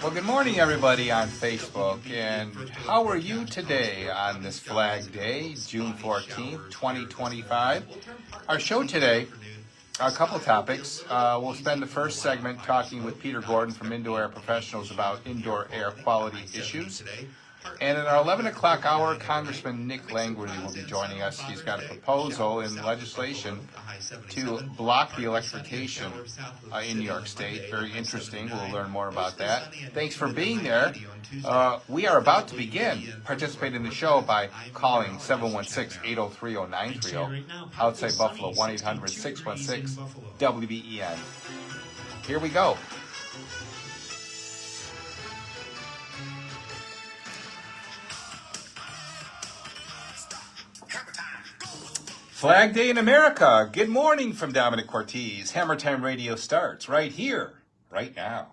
Well, good morning, everybody on Facebook. And how are you today on this Flag Day, June 14th, 2025? Our show today, a couple topics. We'll spend the first segment talking with Peter Gordon from Indoor Air Professionals about indoor air quality issues. And at our 11 o'clock hour, Congressman Langley will be joining us. He's got a proposal in legislation to block the electrification in New York State. Very interesting. We'll learn more about that. Thanks for being there. We are about to begin. Participate in the show by calling 716-803-0930. Outside Buffalo, 1-800-616-WBEN. Here we go. Flag Day in America. Good morning from Dominic Cortez. Hammer Time Radio starts right here, right now.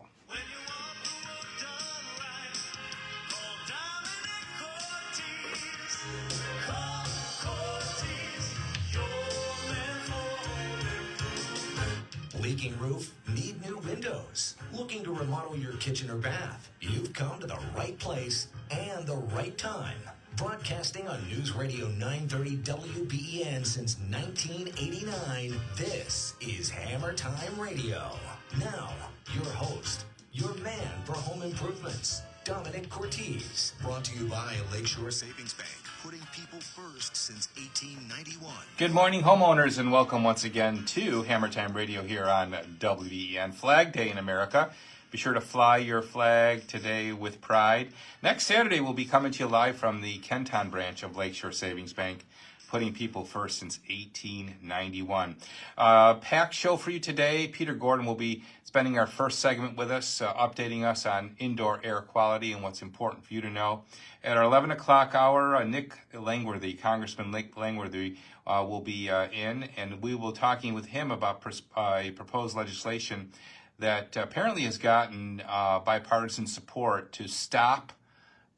Leaking roof? Need new windows? Looking to remodel your kitchen or bath? You've come to the right place and the right time. Broadcasting on News Radio 930 WBEN since 1989, this is Hammer Time Radio. Now, your host, your man for home improvements, Dominic Cortez. Brought to you by Lakeshore Savings Bank, putting people first since 1891. Good morning, homeowners, and welcome once again to Hammer Time Radio here on WBEN. Flag Day in America. Be sure to fly your flag today with pride. Next Saturday, we'll be coming to you live from the Kenton branch of Lakeshore Savings Bank, putting people first since 1891. Packed show for you today. Peter Gordon will be spending our first segment with us, updating us on indoor air quality and what's important for you to know. At our 11 o'clock hour, Nick Langworthy, Congressman Nick Langworthy, will be in, and we will be talking with him about a proposed legislation that apparently has gotten bipartisan support to stop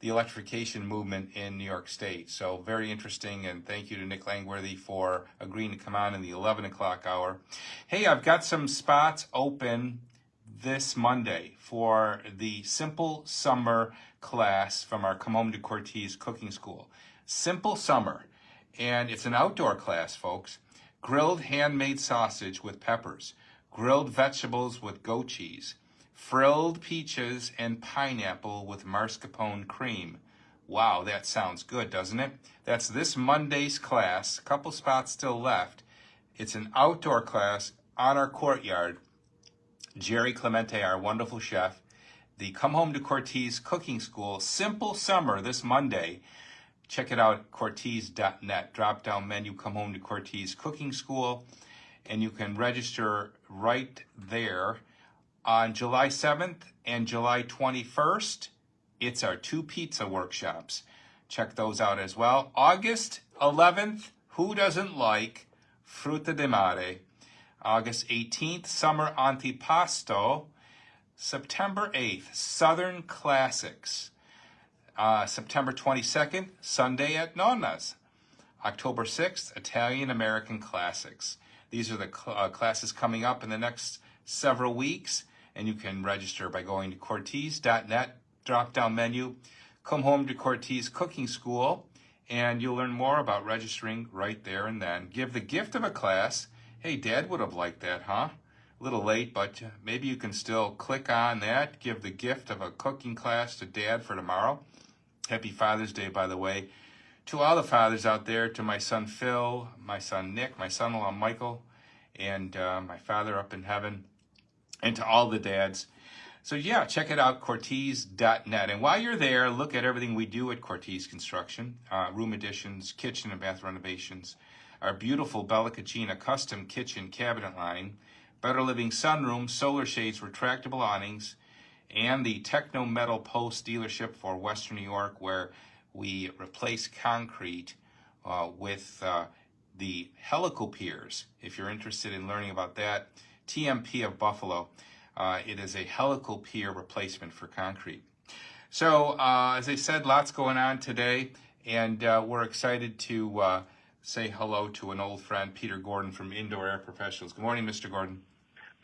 the electrification movement in New York State. So very interesting, and thank you to Nick Langworthy for agreeing to come on in the 11 o'clock hour. Hey, I've got some spots open this Monday for the Simple Summer class from our Come Home to Cortez cooking school. Simple Summer, and it's an outdoor class, folks. Grilled handmade sausage with peppers, grilled vegetables with goat cheese, frilled peaches and pineapple with mascarpone cream. Wow, that sounds good, doesn't it? That's this Monday's class. A couple spots still left. It's an outdoor class on our courtyard. Jerry Clemente, our wonderful chef, the Come Home to Cortez Cooking School, Simple Summer this Monday. Check it out at Cortez.net. Drop down menu, Come Home to Cortez Cooking School. And you can register right there. On July 7th and July 21st, it's our two pizza workshops. Check those out as well. August 11th, who doesn't like fruta de mare? August 18th, summer antipasto. September 8th, Southern Classics. September 22nd, Sunday at Nonna's. October 6th, Italian American Classics. These are the classes coming up in the next several weeks, and you can register by going to Cortez.net, drop-down menu, Come Home to Cortez Cooking School, and you'll learn more about registering right there and then. Give the gift of a class. Hey, Dad would have liked that, huh? A little late, but maybe you can still click on that. Give the gift of a cooking class to Dad for tomorrow. Happy Father's Day, by the way. To all the fathers out there, to my son Phil, my son Nick, my son-in-law Michael, and my father up in heaven, and to all the dads. So yeah, check it out, Cortez.net. And while you're there, look at everything we do at Cortez Construction. Room additions, kitchen and bath renovations, our beautiful Bella Cucina custom kitchen cabinet line, Better Living sunroom, solar shades, retractable awnings, and the Techno Metal Post dealership for Western New York, where we replace concrete with the helical piers. If you're interested in learning about that, TMP of Buffalo, it is a helical pier replacement for concrete. So, as I said, lots going on today, and we're excited to say hello to an old friend, Peter Gordon from Indoor Air Professionals. Good morning, Mr. Gordon.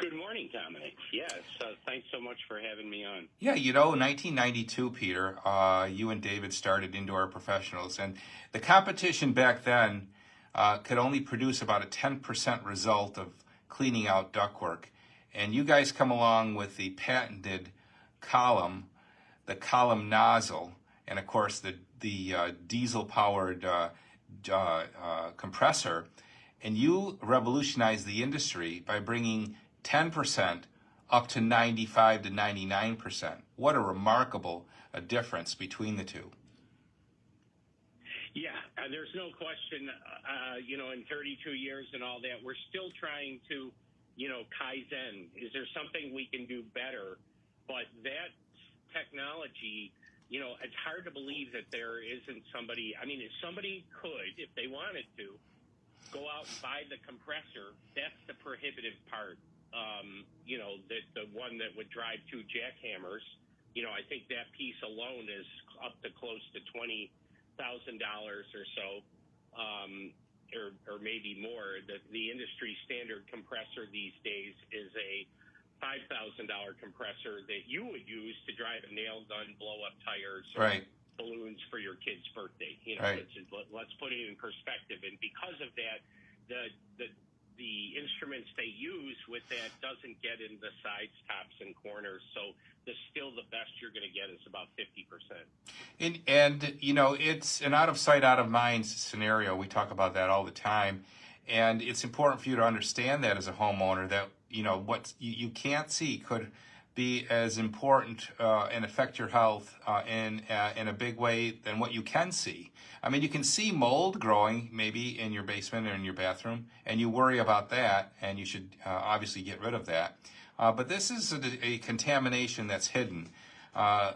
Good morning, Dominic. Yes, thanks so much for having me on. Yeah, 1992, Peter, you and David started Indoor Professionals, and the competition back then could only produce about a 10% result of cleaning out ductwork. And you guys come along with the patented column, the column nozzle, and of course the diesel-powered compressor, and you revolutionized the industry by bringing 10% up to 95 to 99%. What a remarkable difference between the two. Yeah, there's no question, in 32 years and all that, we're still trying to, Kaizen. Is there something we can do better? But that technology, it's hard to believe that there isn't somebody, if somebody could, if they wanted to, go out and buy the compressor, that's the prohibitive part. The one that would drive two jackhammers, I think that piece alone is up to close to $20,000 or so, or maybe more. The industry standard compressor these days is a $5,000 compressor that you would use to drive a nail gun, blow up tires, or Right. balloons for your kid's birthday. Right. Let's put it in perspective. And because of that, the instruments they use with that doesn't get in the sides, tops, and corners. So still the best you're going to get is about 50%. And it's an out of sight, out of mind scenario. We talk about that all the time. And it's important for you to understand that as a homeowner, that, what you can't see could be as important and affect your health in a big way than what you can see. You can see mold growing maybe in your basement or in your bathroom, and you worry about that, and you should obviously get rid of that. But this is a contamination that's hidden,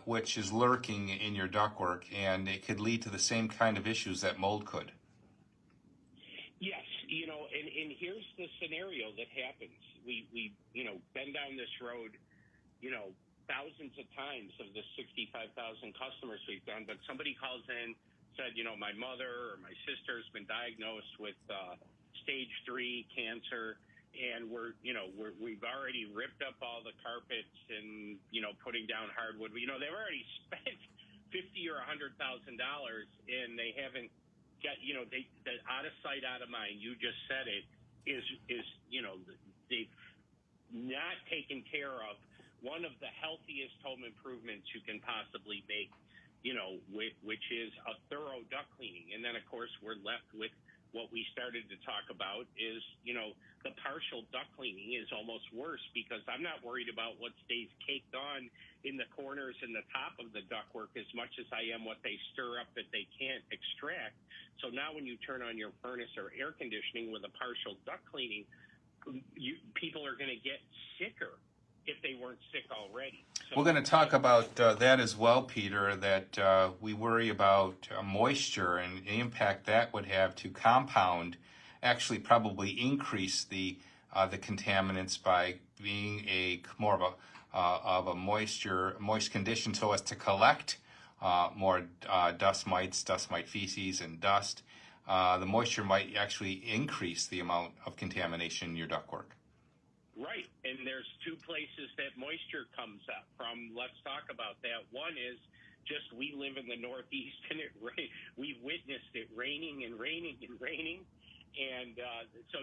which is lurking in your ductwork, and it could lead to the same kind of issues that mold could. Yes, and here's the scenario that happens. We been down this road, thousands of times of the 65,000 customers we've done, but somebody calls in, said, my mother or my sister's been diagnosed with stage 3 cancer, and we've already ripped up all the carpets and, putting down hardwood. They've already spent $50,000 or $100,000, and they haven't got, the out of sight, out of mind, you just said it, is they've not taken care of one of the healthiest home improvements you can possibly make, which is a thorough duct cleaning. And then, of course, we're left with what we started to talk about is, the partial duct cleaning is almost worse, because I'm not worried about what stays caked on in the corners and the top of the ductwork as much as I am what they stir up that they can't extract. So now when you turn on your furnace or air conditioning with a partial duct cleaning, people are going to get sicker if they weren't sick already. So, we're going to talk about that as well, Peter, that we worry about moisture and the impact that would have to compound, actually probably increase the contaminants by being more of a moist condition, so as to collect more dust mite feces and dust. The moisture might actually increase the amount of contamination in your ductwork. Right, and there's two places that moisture comes up from. Let's talk about that. One is just we live in the Northeast, and we've witnessed it raining and raining and raining, and so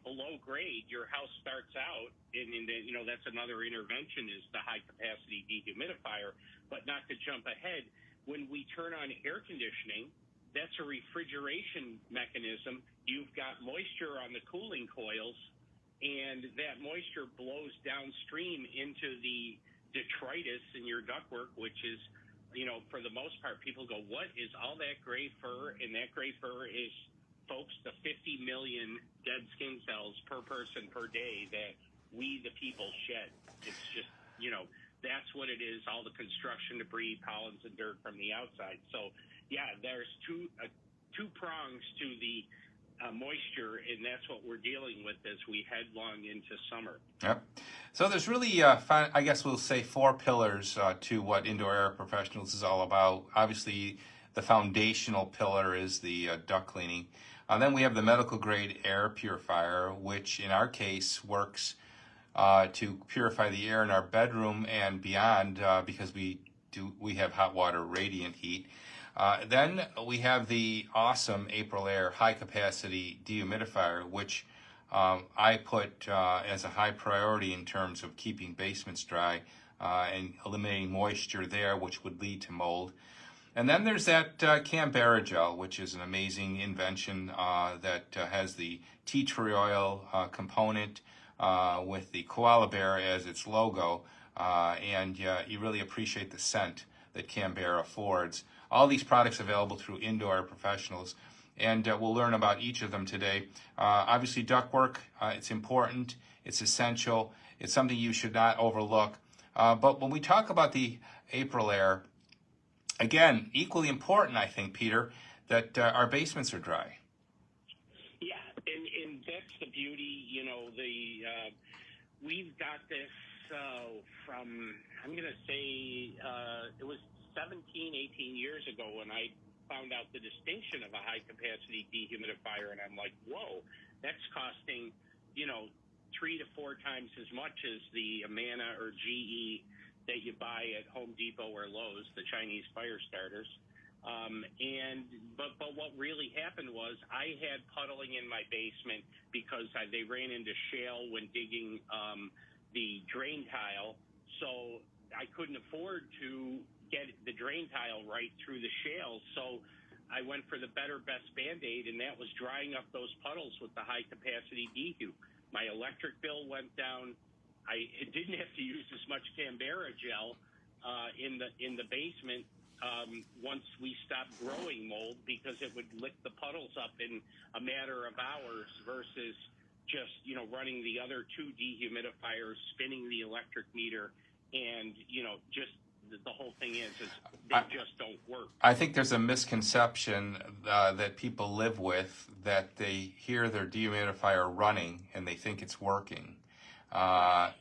below grade, your house starts out, and that's another intervention is the high capacity dehumidifier. But not to jump ahead, when we turn on air conditioning, that's a refrigeration mechanism. You've got moisture on the cooling coils, and that moisture blows downstream into the detritus in your ductwork, which is, for the most part, people go, what is all that gray fur? And that gray fur is, folks, the 50 million dead skin cells per person per day that we, the people, shed. It's just, that's what it is, all the construction debris, pollens, and dirt from the outside. So, yeah, there's two prongs to the moisture, and that's what we're dealing with as we headlong into summer. Yep. So there's really, I guess we'll say, 4 pillars to what Indoor Air Professionals is all about. Obviously, the foundational pillar is the duct cleaning. Then we have the medical grade air purifier, which in our case works to purify the air in our bedroom and beyond, because we have hot water radiant heat. Then we have the awesome April Air high capacity dehumidifier, which I put as a high priority in terms of keeping basements dry and eliminating moisture there, which would lead to mold. And then there's that Canberra gel, which is an amazing invention that has the tea tree oil component with the koala bear as its logo, and you really appreciate the scent that Canberra affords. All these products available through Indoor Air Professionals, and we'll learn about each of them today. Obviously, ductwork, it's important, it's essential, it's something you should not overlook. But when we talk about the April Air, again, equally important, I think, Peter, that our basements are dry. Yeah, and that's the beauty, you know, we've got this from, I'm going to say, it was 17, 18 years ago when I found out the distinction of a high-capacity dehumidifier, and I'm like, whoa, that's costing, you know, 3 to 4 times as much as the Amana or GE that you buy at Home Depot or Lowe's, the Chinese fire starters. But what really happened was I had puddling in my basement because they ran into shale when digging the drain tile, so I couldn't afford to get the drain tile right through the shale. So I went for the better, best Band-Aid, and that was drying up those puddles with the high-capacity dehu. My electric bill went down. I didn't have to use as much Canberra gel in the basement once we stopped growing mold, because it would lick the puddles up in a matter of hours versus just, you know, running the other 2 dehumidifiers, spinning the electric meter, and, you know, just the whole thing is they just don't work. I think there's a misconception that people live with, that they hear their dehumidifier running and they think it's working. Yeah.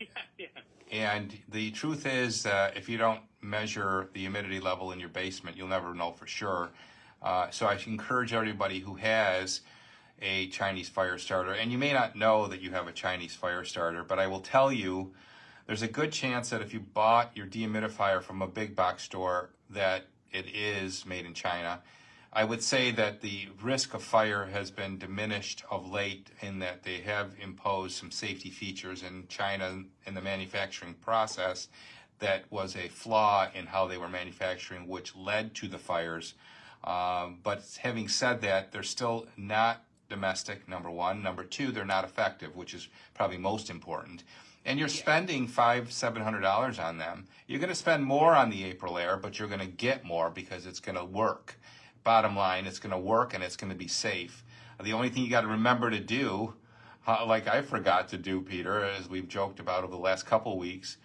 And the truth is, if you don't measure the humidity level in your basement, you'll never know for sure. So I encourage everybody who has a Chinese fire starter, and you may not know that you have a Chinese fire starter, but I will tell you, there's a good chance that if you bought your dehumidifier from a big box store, that it is made in China. I would say that the risk of fire has been diminished of late, in that they have imposed some safety features in China in the manufacturing process that was a flaw in how they were manufacturing, which led to the fires. But having said that, they're still not domestic, number one. Number two, they're not effective, which is probably most important. And you're spending $500-700 on them. You're going to spend more on the April Air, but you're going to get more because it's going to work. Bottom line, it's going to work and it's going to be safe. The only thing you got to remember to do, like I forgot to do, Peter, as we've joked about over the last couple of weeks,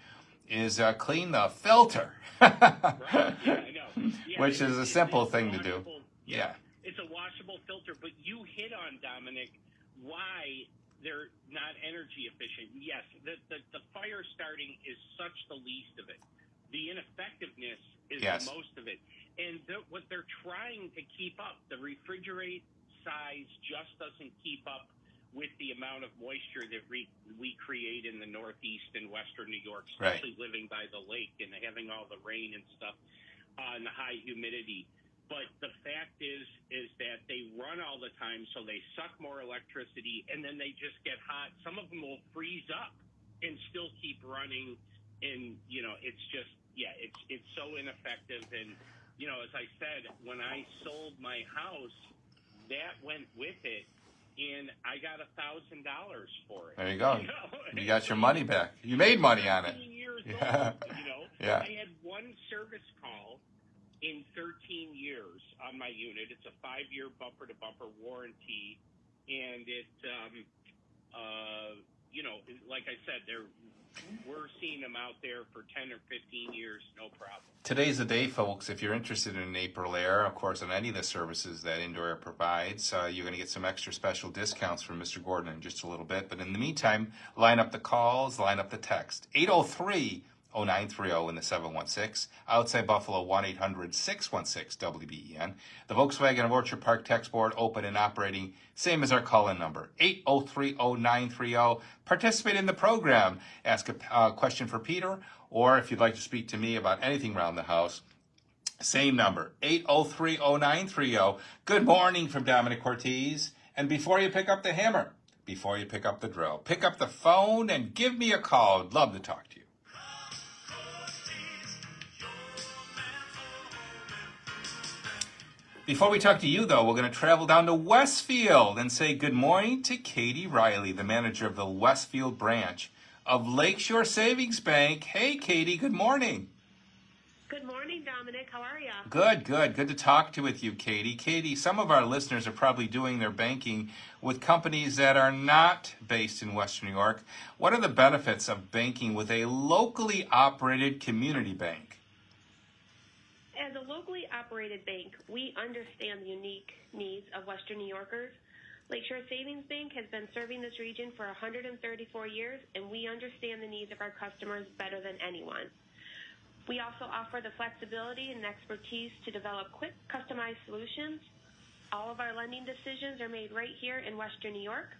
is clean the filter. Right. Yeah, I know. Yeah, which is a simple thing to do. Yeah. It's a washable filter, but you hit on, Dominic, why they're not energy efficient. Yes, the fire starting is such the least of it. The ineffectiveness is the most of it. And what they're trying to keep up, the refrigerate size just doesn't keep up with the amount of moisture that we create in the Northeast and Western New York, especially living by the lake and having all the rain and stuff and the high humidity. But the fact is that they run all the time, so they suck more electricity, and then they just get hot. Some of them will freeze up and still keep running, and, you know, it's just, it's so ineffective. And, you know, as I said, when I sold my house, that went with it, and I got $1,000 for it. There you go. You know? You got your money back. You made money on it. 13 years old, you know? Yeah. I had one service call in 13 years on my unit. It's a 5-year bumper-to-bumper warranty, and it, you know, like I said, we're seeing them out there for 10 or 15 years, no problem. Today's the day, folks. If you're interested in April Air, of course, on any of the services that Indoor Air provides, you're going to get some extra special discounts from Mr. Gordon in just a little bit. But in the meantime, line up the calls, line up the text. 803 0930 in the 716. Outside Buffalo, 1-800-616-WBEN. The Volkswagen of Orchard Park text board open and operating, same as our call-in number, 8030930. Participate in the program. Ask a question for Peter, or if you'd like to speak to me about anything around the house, same number, 8030930. Good morning from Dominic Cortez. And before you pick up the hammer, before you pick up the drill, pick up the phone and give me a call. I'd love to talk to you. Before we talk to you, though, we're going to travel down to Westfield and say good morning to Katie Riley, the manager of the Westfield branch of Lakeshore Savings Bank. Hey, Katie, good morning. Good morning, Dominic. How are you? Good. Good to talk with you, Katie. Katie, some of our listeners are probably doing their banking with companies that are not based in Western New York. What are the benefits of banking with a locally operated community bank? As a locally operated bank, we understand the unique needs of Western New Yorkers. Lakeshore Savings Bank has been serving this region for 134 years, and we understand the needs of our customers better than anyone. We also offer the flexibility and expertise to develop quick, customized solutions. All of our lending decisions are made right here in Western New York.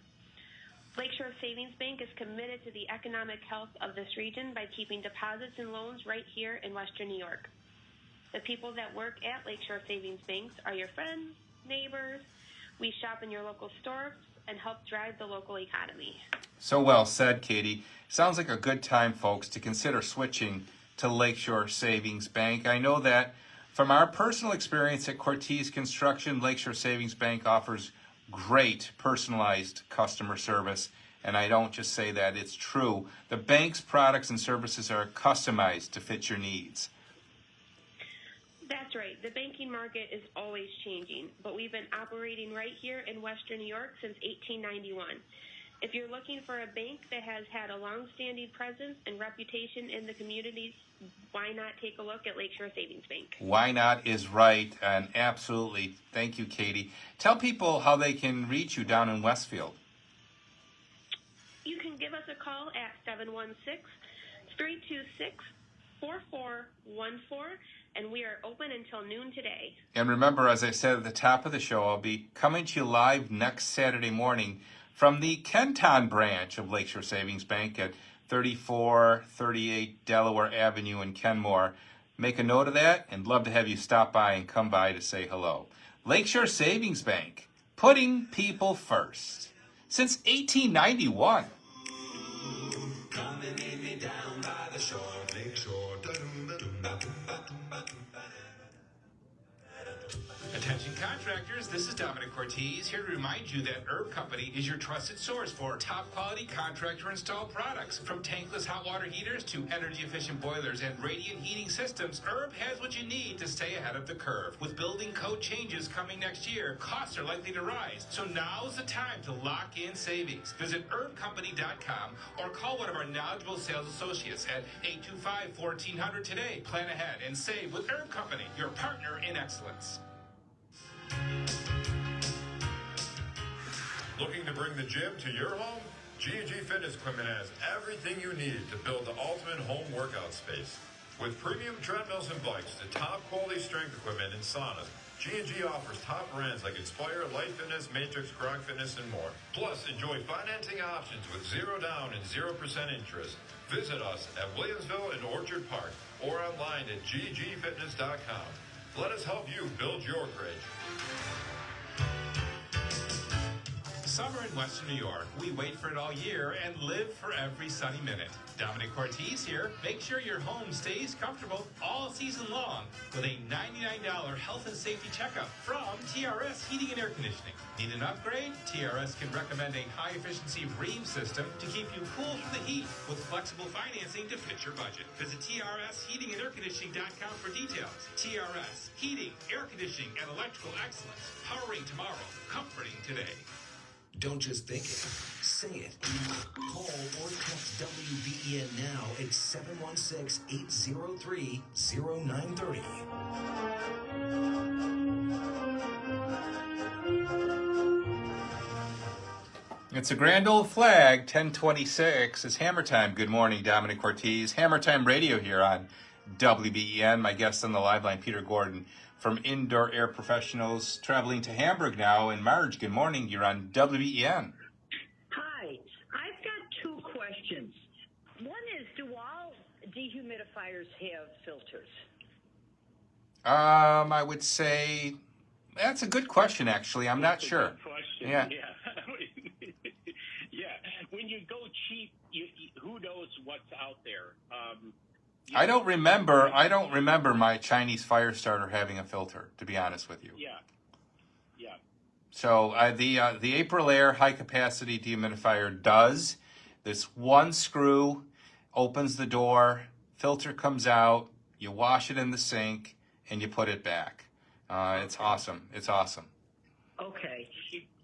Lakeshore Savings Bank is committed to the economic health of this region by keeping deposits and loans right here in Western New York. The people that work at Lakeshore Savings Banks are your friends, neighbors. We shop in your local stores and help drive the local economy. So well said, Katie. Sounds like a good time, folks, to consider switching to Lakeshore Savings Bank. I know that from our personal experience at Cortez Construction, Lakeshore Savings Bank offers great personalized customer service. And I don't just say that, it's true. The bank's products and services are customized to fit your needs. That's right. The banking market is always changing, but we've been operating right here in Western New York since 1891. If you're looking for a bank that has had a long-standing presence and reputation in the communities, why not take a look at Lakeshore Savings Bank? Why not is right, and absolutely. Thank you, Katie. Tell people how they can reach you down in Westfield. You can give us a call at 716-326-4414, and we are open until noon today. And remember, as I said at the top of the show, I'll be coming to you live next Saturday morning from the Kenton branch of Lakeshore Savings Bank at 3438 Delaware Avenue in Kenmore. Make a note of that, and love to have you stop by and come by to say hello. Lakeshore Savings Bank, putting people first. Since 1891. Come and meet me down by the shore, Lakeshore. Attention contractors, this is Dominic Cortez here to remind you that Herb Company is your trusted source for top quality contractor installed products. From tankless hot water heaters to energy efficient boilers and radiant heating systems, Herb has what you need to stay ahead of the curve. With building code changes coming next year, costs are likely to rise. So now's the time to lock in savings. Visit herbcompany.com or call one of our knowledgeable sales associates at 825-1400 today. Plan ahead and save with Herb Company, your partner in excellence. Looking to bring the gym to your home? G&G Fitness Equipment has everything you need to build the ultimate home workout space. With premium treadmills and bikes to top quality strength equipment and saunas, G&G offers top brands like Inspire, Light Fitness, Matrix, Grok Fitness, and more. Plus, enjoy financing options with 0 down and 0% interest. Visit us at Williamsville and Orchard Park or online at ggfitness.com. Let us help you build your bridge. Summer in Western New York. We wait for it all year and live for every sunny minute. Dominic Cortez here. Make sure your home stays comfortable all season long with a $99 health and safety checkup from TRS Heating and Air Conditioning. Need an upgrade? TRS can recommend a high-efficiency ream system to keep you cool from the heat with flexible financing to fit your budget. Visit TRSHeatingandAirConditioning.com for details. TRS Heating, Air Conditioning, and Electrical Excellence. Powering tomorrow, comforting today. Don't just think it, say it. Call or text WBEN now at 716-803-0930. It's a grand old flag, 1026. It's Hammer Time. Good morning, Dominic Ortiz. Hammer Time Radio here on WBEN. My guest on the live line, Peter Gordon from Indoor Air Professionals, traveling to Hamburg now. And Marge, good morning. You're on WBEN. Hi. I've got two questions. One is, do all dehumidifiers have filters? I would say that's a good question, actually. I'm not sure. Good question. Yeah. Yeah. When you go cheap, who knows what's out there? I don't remember my Chinese fire starter having a filter, to be honest with you. Yeah. So the April Air high capacity dehumidifier does. This one screw opens the door, filter comes out, you wash it in the sink, and you put it back. It's awesome. It's awesome. Okay.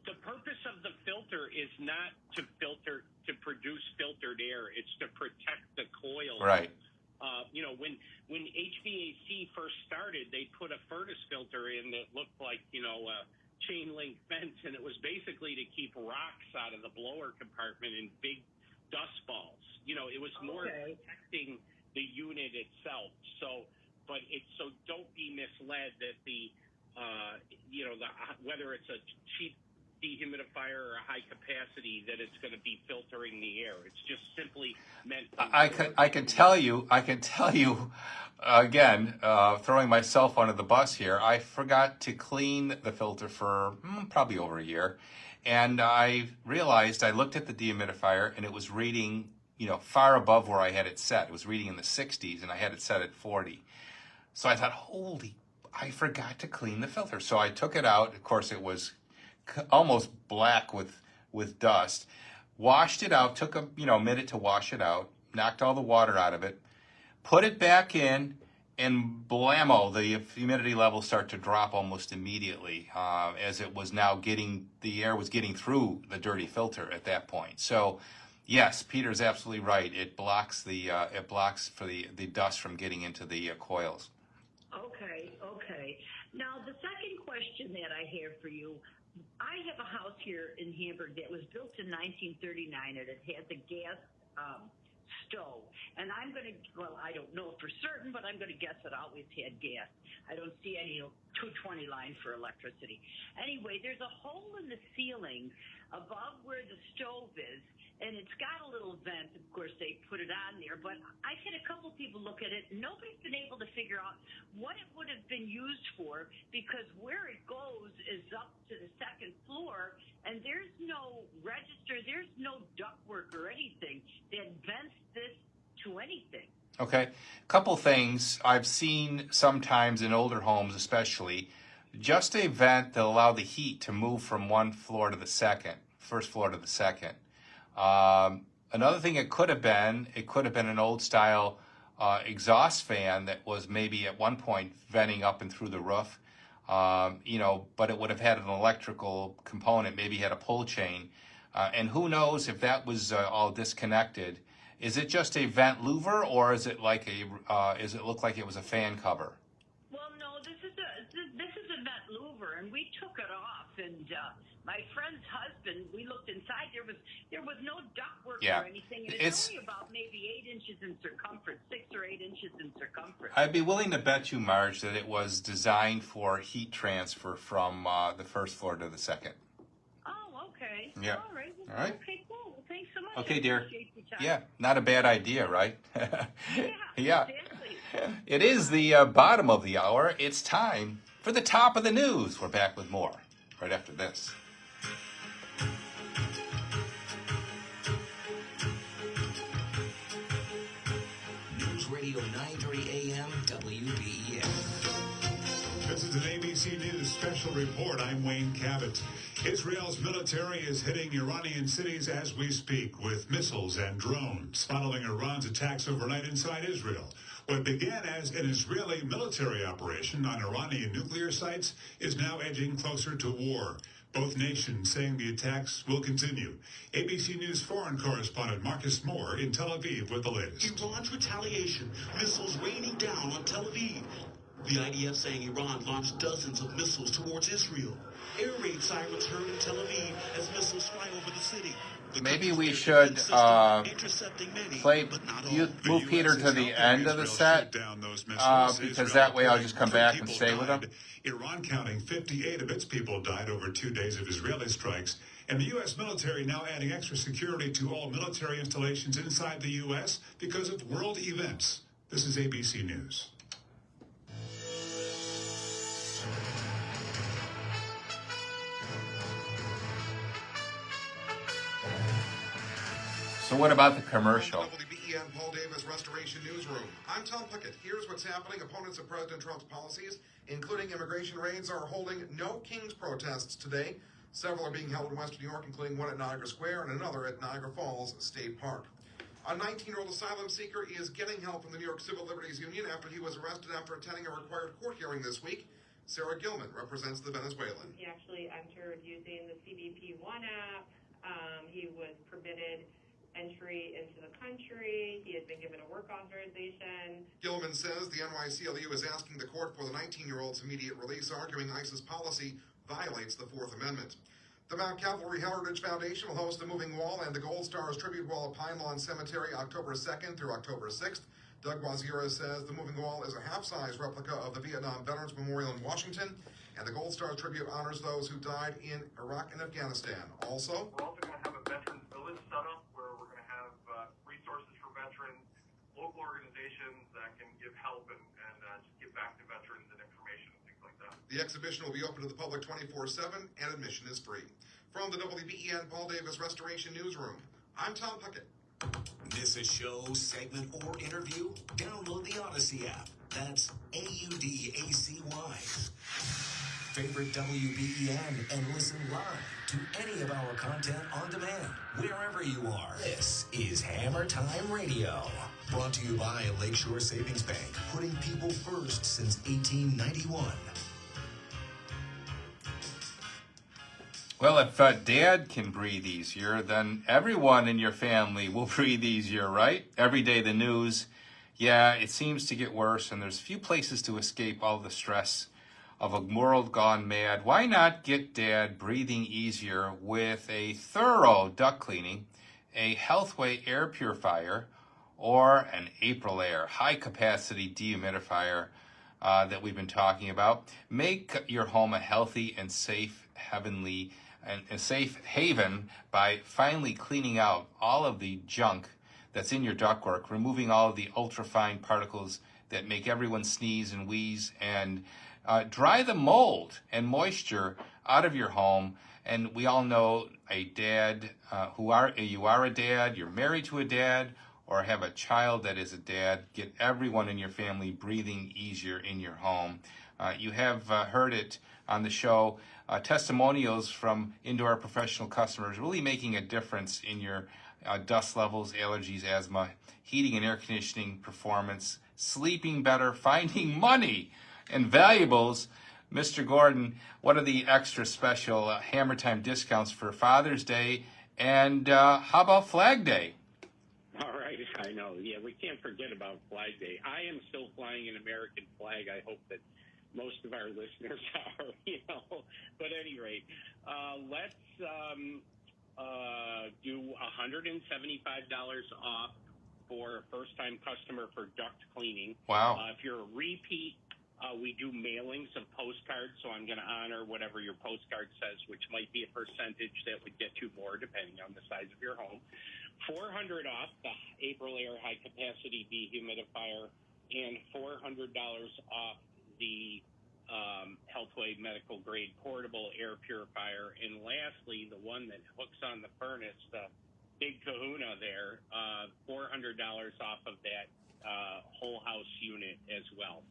The purpose of the filter is not to produce filtered air. It's to protect the coil. Right. When HVAC first started, they put a furnace filter in that looked like, a chain link fence, and it was basically to keep rocks out of the blower compartment and big dust balls. It was more protecting the unit itself. So don't be misled that whether it's a cheap dehumidifier or a high capacity, that it's going to be filtering the air. It's just simply meant to I can tell you again, throwing myself under the bus here, I forgot to clean the filter for probably over a year, and I realized, I looked at the dehumidifier and it was reading far above where I had it set. It was reading in the 60s and I had it set at 40. So I thought, I forgot to clean the filter. So I took it out. Of course, it was almost black with dust. Washed it out, took a minute to wash it out, knocked all the water out of it, put it back in, and blammo, the humidity levels start to drop almost immediately, as it was now the air was getting through the dirty filter at that point. So yes, Peter's absolutely right. It blocks for the dust from getting into the coils. Okay. Now, the second question that I have for you, I have a house here in Hamburg that was built in 1939, and it has a gas stove. And I don't know for certain, but I'm going to guess it always had gas. I don't see any 220 line for electricity. Anyway, there's a hole in the ceiling above where the stove is, and it's got a little vent. Of course, they put it on there, but I've had a couple people look at it. Nobody's been able to figure out what it would have been used for, because where it goes is up to the second floor, and there's no register, there's no ductwork or anything that vents this to anything. Okay, couple things I've seen sometimes in older homes, especially, just a vent that allow the heat to move from one floor to the first floor to the second. Another thing it could have been an old style exhaust fan that was maybe at one point venting up and through the roof, but it would have had an electrical component, maybe had a pull chain, and who knows if that was all disconnected. Is it just a vent louver, or is it does it look like it was a fan cover? Well, no, this is a vent louver, and we took it off, and my friend's husband, we looked inside. There was no ductwork or anything, and it's only about maybe 8 inches in circumference, 6 or 8 inches in circumference. I'd be willing to bet you, Marge, that it was designed for heat transfer from the first floor to the second. Oh, okay. Yeah. All right. Okay, cool. Well, thanks so much. Okay, dear. Appreciate your time. Yeah, not a bad idea, right? Yeah. Exactly. It is the bottom of the hour. It's time for the top of the news. We're back with more right after this. News Radio 930 AM WBEN. This is an ABC News special report. I'm Wayne Cabot. Israel's military is hitting Iranian cities as we speak with missiles and drones following Iran's attacks overnight inside Israel. What began as an Israeli military operation on Iranian nuclear sites is now edging closer to war. Both nations saying the attacks will continue. ABC News foreign correspondent Marcus Moore in Tel Aviv with the latest. Iran's retaliation, missiles raining down on Tel Aviv. The IDF saying Iran launched dozens of missiles towards Israel. Air raid sirens heard in Tel Aviv as missiles fly over the city. Maybe we should move Peter to the end of the set, because that way I'll just come back and stay with him. Iran counting 58 of its people died over 2 days of Israeli strikes. And the U.S. military now adding extra security to all military installations inside the U.S. because of world events. This is ABC News. So what about the commercial? WBEN Paul Davis Restoration Newsroom. I'm Tom Puckett. Here's what's happening. Opponents of President Trump's policies, including immigration raids, are holding no Kings protests today. Several are being held in Western New York, including one at Niagara Square and another at Niagara Falls State Park. A 19-year-old asylum seeker is getting help from the New York Civil Liberties Union after he was arrested after attending a required court hearing this week. Sarah Gilman represents the Venezuelan. He actually entered using the CBP One app. He was permitted entry into the country. He had been given a work authorization. Gilman says the NYCLU is asking the court for the 19-year-old's immediate release, arguing ICE's policy violates the Fourth Amendment. The Mount Calvary Heritage Foundation will host the Moving Wall and the Gold Stars Tribute Wall at Pine Lawn Cemetery October 2nd through October 6th. Doug Wazira says the Moving Wall is a half-size replica of the Vietnam Veterans Memorial in Washington, and the Gold Stars Tribute honors those who died in Iraq and Afghanistan. Also, we're also going to have a Veterans Village set up where we're going to have resources for veterans, local organizations that can give help and just give back to veterans and information and things like that. The exhibition will be open to the public 24/7 and admission is free. From the WBEN Paul Davis Restoration Newsroom, I'm Tom Puckett. Miss a show, segment, or interview? Download the Odyssey app. That's AUDACY. Favorite WBEN and listen live to any of our content on demand, wherever you are. This is Hammer Time Radio. Brought to you by Lakeshore Savings Bank, putting people first since 1891. Well, if Dad can breathe easier, then everyone in your family will breathe easier, right? Every day the news, yeah, it seems to get worse, and there's few places to escape all the stress of a world gone mad. Why not get Dad breathing easier with a thorough duct cleaning, a Healthway air purifier, or an April Air high-capacity dehumidifier that we've been talking about? Make your home a healthy and safe a safe haven by finally cleaning out all of the junk that's in your ductwork, removing all of the ultrafine particles that make everyone sneeze and wheeze, and dry the mold and moisture out of your home. And we all know a dad, you are a dad, you're married to a dad, or have a child that is a dad. Get everyone in your family breathing easier in your home. You have heard it on the show, testimonials from indoor professional customers really making a difference in your dust levels, allergies, asthma, heating and air conditioning performance, sleeping better, finding money and valuables. Mr. Gordon, what are the extra special Hammer Time discounts for Father's Day, and how about Flag Day? All right, I know. Yeah, we can't forget about Flag Day. I am still flying an American flag. I hope that most of our listeners are, But at any rate, let's do $175 off for a first-time customer for duct cleaning. Wow. If you're a repeat, we do mailings of postcards, so I'm going to honor whatever your postcard says, which might be a percentage that would get you more depending on the size of your home. $400 off the April Air high-capacity dehumidifier, and $400 off the Healthway medical grade portable air purifier. And lastly, the one that hooks on the furnace, the big kahuna there, $400 off of that whole house unit as well.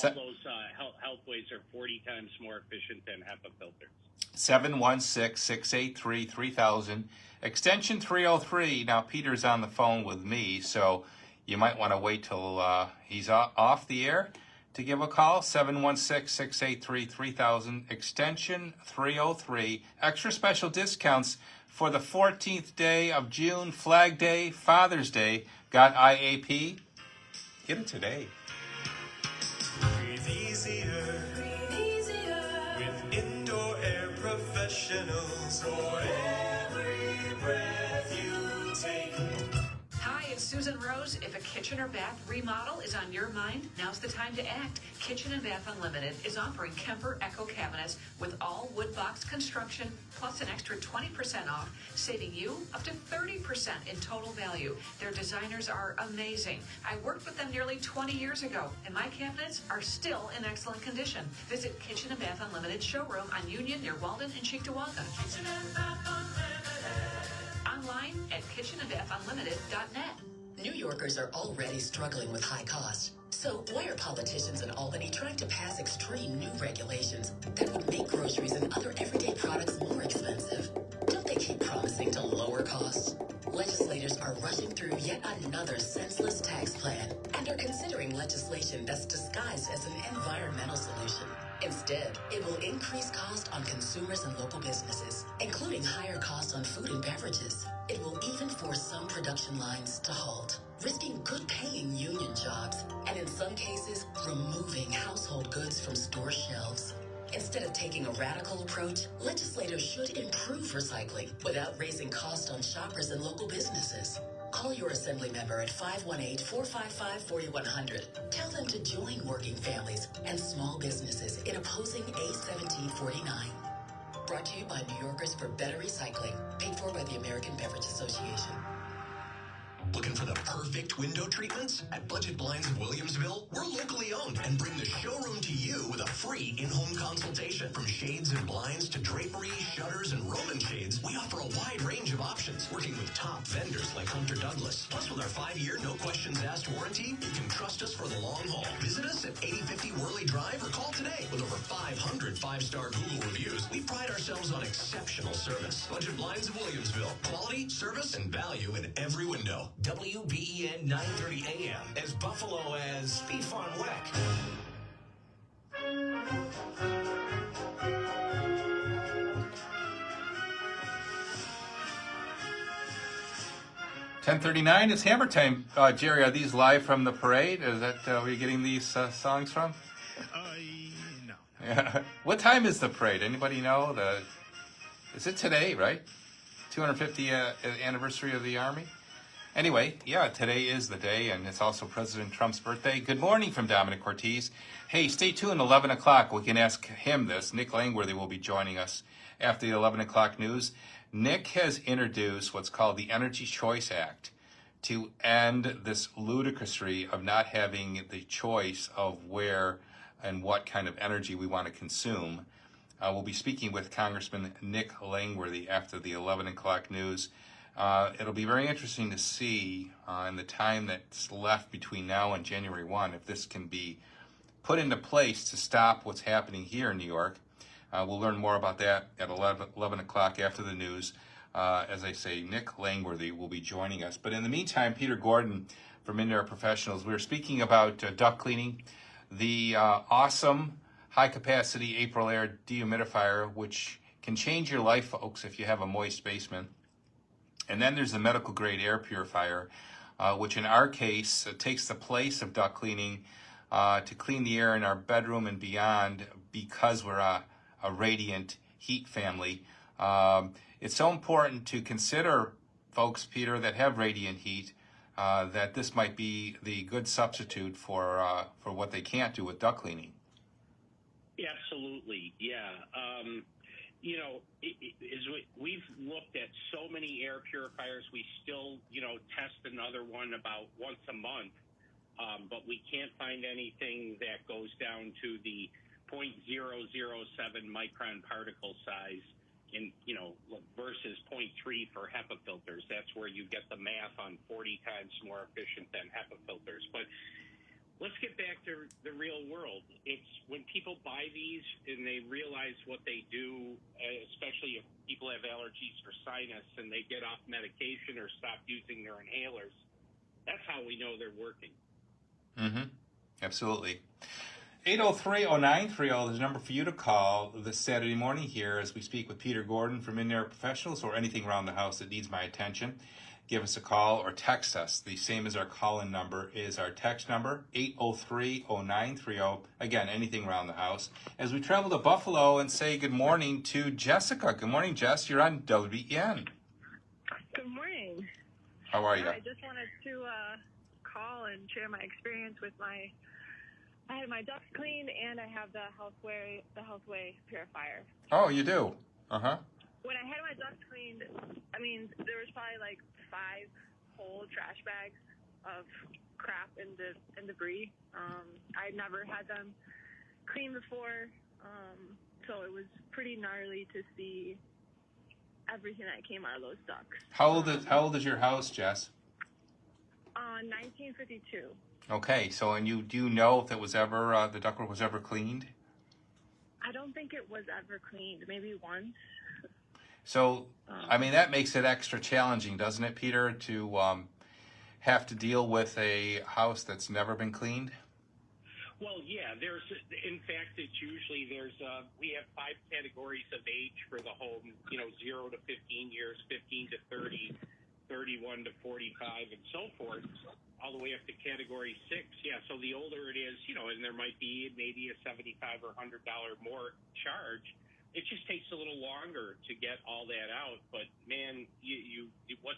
All those Healthways are 40 times more efficient than HEPA filters. 716-683-3000, extension 303. Now, Peter's on the phone with me, so you might want to wait till he's off the air to give a call. 716-683-3000, extension 303. Extra special discounts for the 14th day of June, Flag Day, Father's Day. Got IAP? Get it today. The professionals for every breath you take. Hi, it's Susan Rose. If a kitchen or bath remodel is on your mind, now's the time to act. Kitchen and Bath Unlimited is offering Kemper Echo cabinets with all wood box construction plus an extra 20% off, saving you up to 30% in total value. Their designers are amazing. I worked with them nearly 20 years ago, and my cabinets are still in excellent condition. Visit Kitchen and Bath Unlimited showroom on Union near Walden and Cheektowaga. Kitchen and Bath Unlimited. Online at kitchenandbathunlimited.net. New Yorkers are already struggling with high costs. So why are politicians in Albany trying to pass extreme new regulations that would make groceries and other everyday products more expensive? Don't they keep promising to lower costs? Legislators are rushing through yet another senseless tax plan and are considering legislation that's disguised as an environmental solution. Instead, it will increase cost on consumers and local businesses, including higher costs on food and beverages. It will even force some production lines to halt, risking good-paying union jobs, and in some cases, removing household goods from store shelves. Instead of taking a radical approach, legislators should improve recycling without raising costs on shoppers and local businesses. Call your assembly member at 518-455-4100. Tell them to join working families and small businesses in opposing A1749. Brought to you by New Yorkers for Better Recycling, paid for by the American Beverage Association. Looking for the perfect window treatments? At Budget Blinds of Williamsville, we're locally owned and bring the showroom to you with a free in-home consultation. From shades and blinds to drapery, shutters, and Roman shades, we offer a wide range of options, working with top vendors like Hunter Douglas. Plus, with our 5-year, no questions asked warranty, you can trust us for the long haul. Visit us at 8050 Worley Drive or call today. With over 500 5-star Google reviews, we pride ourselves on exceptional service. Budget Blinds of Williamsville. Quality, service, and value in every window. WBEN 930 AM, as Buffalo as Speed Farm Weck. $10:39 is Hammer Time. Jerry, are these live from the parade? Is that where you're getting these songs from? No. Yeah. What time is the parade? Anybody know? Is it today, right? 250th anniversary of the Army? Anyway, yeah, today is the day, and it's also President Trump's birthday. Good morning from Dominic Ortiz. Hey, stay tuned, 11 o'clock. We can ask him this. Nick Langworthy will be joining us after the 11 o'clock news. Nick has introduced what's called the Energy Choice Act to end this ludicrousy of not having the choice of where and what kind of energy we want to consume. We'll be speaking with Congressman Nick Langworthy after the 11 o'clock news. It'll be very interesting to see in the time that's left between now and January 1 if this can be put into place to stop what's happening here in New York. We'll learn more about that at 11 o'clock after the news. As I say, Nick Langworthy will be joining us. But in the meantime, Peter Gordon from Indoor Professionals, we were speaking about duct cleaning, the awesome high-capacity April Air dehumidifier, which can change your life, folks, if you have a moist basement. And then there's the medical grade air purifier, which in our case takes the place of duct cleaning to clean the air in our bedroom and beyond because we're a radiant heat family. It's so important to consider, folks, Peter, that have radiant heat, that this might be the good substitute for what they can't do with duct cleaning. Absolutely, yeah. We've looked at so many air purifiers. We still, test another one about once a month, but we can't find anything that goes down to the 0.007 micron particle size versus 0.3 for HEPA filters. That's where you get the math on 40 times more efficient than HEPA filters. But let's get back to the real world. It's when people buy these and they realize what they do, especially if people have allergies or sinus and they get off medication or stop using their inhalers, that's how we know they're working. Mm-hmm. Absolutely. 803-0930 is the number for you to call this Saturday morning here as we speak with Peter Gordon from Indoor Professionals or anything around the house that needs my attention. give us a call or text us. The same as our call-in number is our text number, 803-0930. Again, anything around the house. As we travel to Buffalo and say good morning to Jessica. Good morning, Jess. You're on WBEN. Good morning. How are you? I just wanted to call and share my experience with I had my ducts cleaned, and I have the Healthway purifier. Oh, you do? Uh-huh. When I had my ducts cleaned, I mean, there was probably like 5 whole trash bags of crap and debris. I'd never had them cleaned before, so it was pretty gnarly to see everything that came out of those ducts. How old is your house, Jess? 1952. Okay, so and do you know if it was ever the ductwork was ever cleaned? I don't think it was ever cleaned. Maybe once. So, I mean, that makes it extra challenging, doesn't it, Peter, to have to deal with a house that's never been cleaned? Well, yeah, in fact, it's usually we have 5 categories of age for the home, 0 to 15 years, 15 to 30, 31 to 45, and so forth, all the way up to category 6. Yeah, so the older it is, and there might be maybe a $75 or $100 more charge. It just takes a little longer to get all that out. But man, what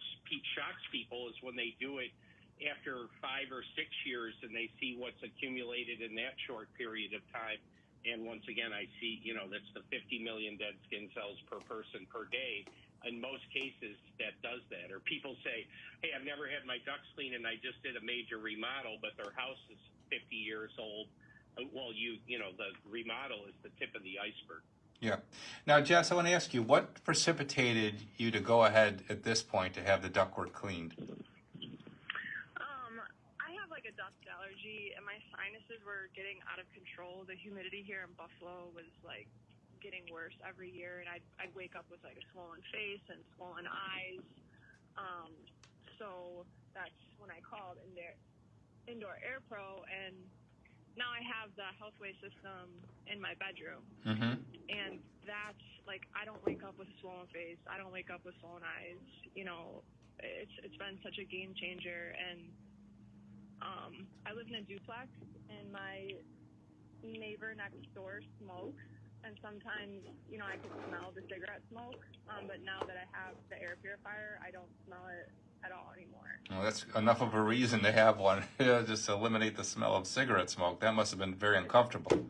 shocks people is when they do it after 5 or 6 years and they see what's accumulated in that short period of time. And once again, I see, that's the 50 million dead skin cells per person per day. In most cases, that does that. Or people say, hey, I've never had my ducts cleaned and I just did a major remodel, but their house is 50 years old. Well, the remodel is the tip of the iceberg. Yeah. Now, Jess, I want to ask you, what precipitated you to go ahead at this point to have the ductwork cleaned? I have like a dust allergy, and my sinuses were getting out of control. The humidity here in Buffalo was like getting worse every year, and I'd wake up with like a swollen face and swollen eyes. So that's when I called Indoor Air Pro, and now I have the Healthway system in my bedroom. Mm-hmm. And that's like, I don't wake up with a swollen face. I don't wake up with swollen eyes. It's been such a game changer. And I live in a duplex, and my neighbor next door smokes. And sometimes, I could smell the cigarette smoke. But now that I have the air purifier, I don't smell it at all anymore. Well, that's enough of a reason to have one. Just to eliminate the smell of cigarette smoke. That must have been very uncomfortable.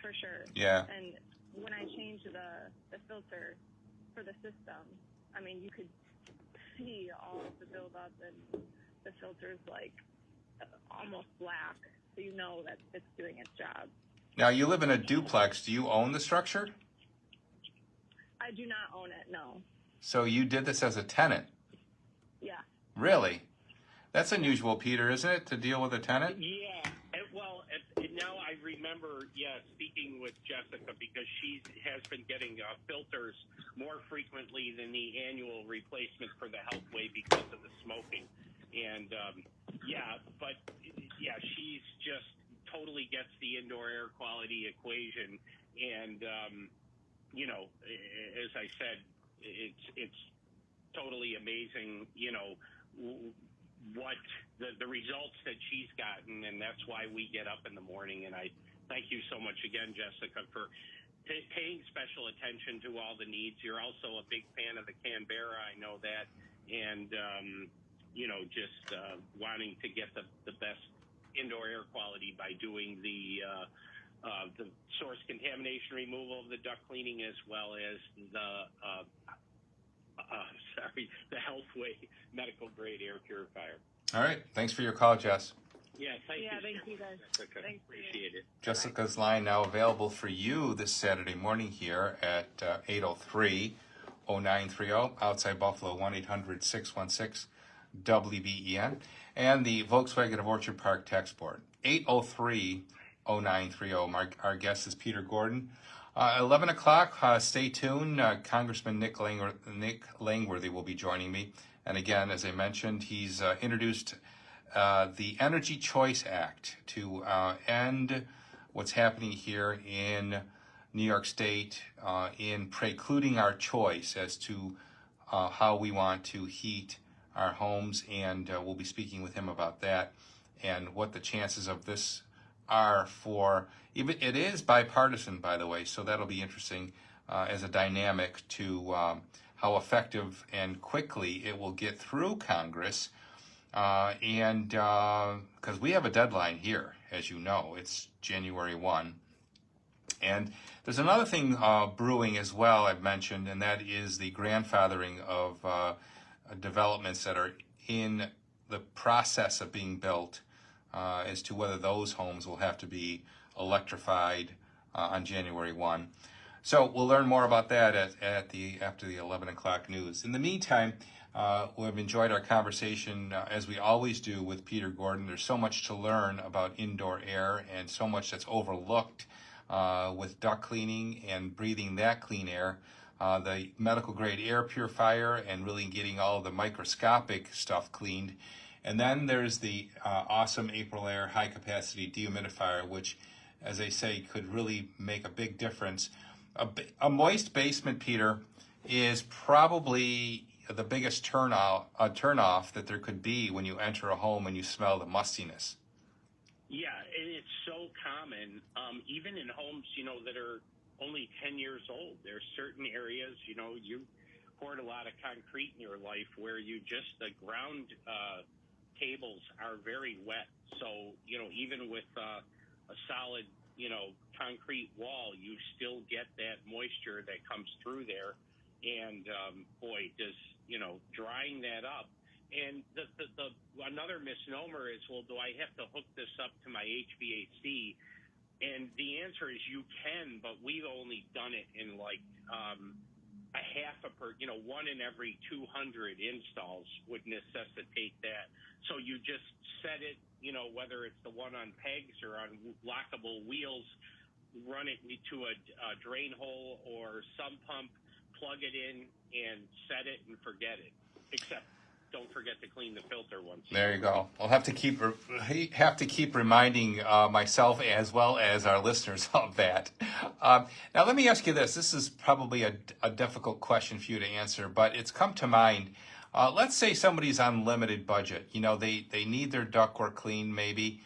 For sure. Yeah. And when I changed the filter for the system, I mean, you could see all of the buildup, and the filter's like almost black, so you know that it's doing its job. Now, you live in a duplex. Do you own the structure? I do not own it, no. So you did this as a tenant? Yeah. Really? That's unusual, Peter, isn't it, to deal with a tenant? Yeah. Well, now I remember, speaking with Jessica, because she has been getting filters more frequently than the annual replacement for the Healthway because of the smoking. And, she's just totally gets the indoor air quality equation. And, as I said, it's totally amazing, what the results that she's gotten, and that's why we get up in the morning. And I thank you so much again, Jessica, for paying special attention to all the needs. You're also a big fan of the Canberra, I know that, and just wanting to get the best indoor air quality by doing the source contamination removal of the duct cleaning, as well as the Healthway medical grade air purifier. All right. Thanks for your call, Jess. Yeah, thank you. Thank you guys. Jessica. Appreciate it. Jessica's line now available for you this Saturday morning here at 803-0930, outside Buffalo, 1-800-616-WBEN, and the Volkswagen of Orchard Park text board, 803-0930. Our guest is Peter Gordon. 11 o'clock, stay tuned. Congressman Nick Langworthy will be joining me. And again, as I mentioned, he's introduced the Energy Choice Act to end what's happening here in New York State in precluding our choice as to how we want to heat our homes, and we'll be speaking with him about that and what the chances of this are for. Even it is bipartisan, by the way, so that'll be interesting as a dynamic to how effective and quickly it will get through Congress. And because we have a deadline here, as you know, it's January 1. And there's another thing brewing as well I've mentioned, and that is the grandfathering of developments that are in the process of being built as to whether those homes will have to be electrified on January 1. So we'll learn more about that after the 11 o'clock news. In the meantime, we've enjoyed our conversation, as we always do, with Peter Gordon. There's so much to learn about indoor air and so much that's overlooked with duct cleaning and breathing that clean air, the medical grade air purifier, and really getting all of the microscopic stuff cleaned. And then there's the awesome April Air high capacity dehumidifier, which, as I say, could really make a big difference. A moist basement, Peter, is probably the biggest turnoff that there could be when you enter a home and you smell the mustiness. Yeah, and it's so common, even in homes, that are only 10 years old. There's certain areas, you poured a lot of concrete in your life where the ground tables are very wet. So, even with a solid, concrete wall, you still get that moisture that comes through there. And, boy, does, drying that up. And the another misnomer is, well, do I have to hook this up to my HVAC? And the answer is you can, but we've only done it in like a half a per, one in every 200 installs would necessitate that. So you just set it, whether it's the one on pegs or on lockable wheels, run it to a drain hole or sump pump, plug it in and set it and forget it. Except don't forget to clean the filter once. There you go. I'll have to keep reminding myself as well as our listeners of that. Now, let me ask you this. This is probably a difficult question for you to answer, but it's come to mind. Let's say somebody's on limited budget. They need their ductwork cleaned, maybe.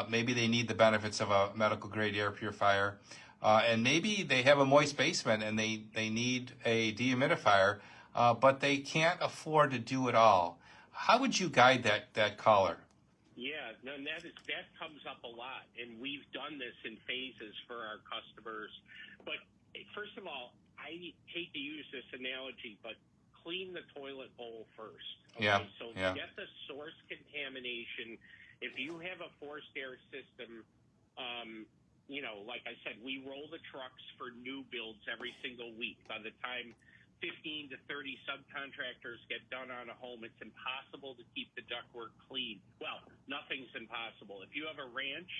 Maybe they need the benefits of a medical grade air purifier. And maybe they have a moist basement and they need a dehumidifier. But they can't afford to do it all. How would you guide that caller? Yeah, no, that comes up a lot, and we've done this in phases for our customers. But first of all, I hate to use this analogy, but clean the toilet bowl first. Okay? Yeah. So yeah. Get the source contamination. If you have a forced air system, like I said, we roll the trucks for new builds every single week. By the time 15 to 30 subcontractors get done on a home, it's impossible to keep the ductwork clean. Well, nothing's impossible. If you have a ranch,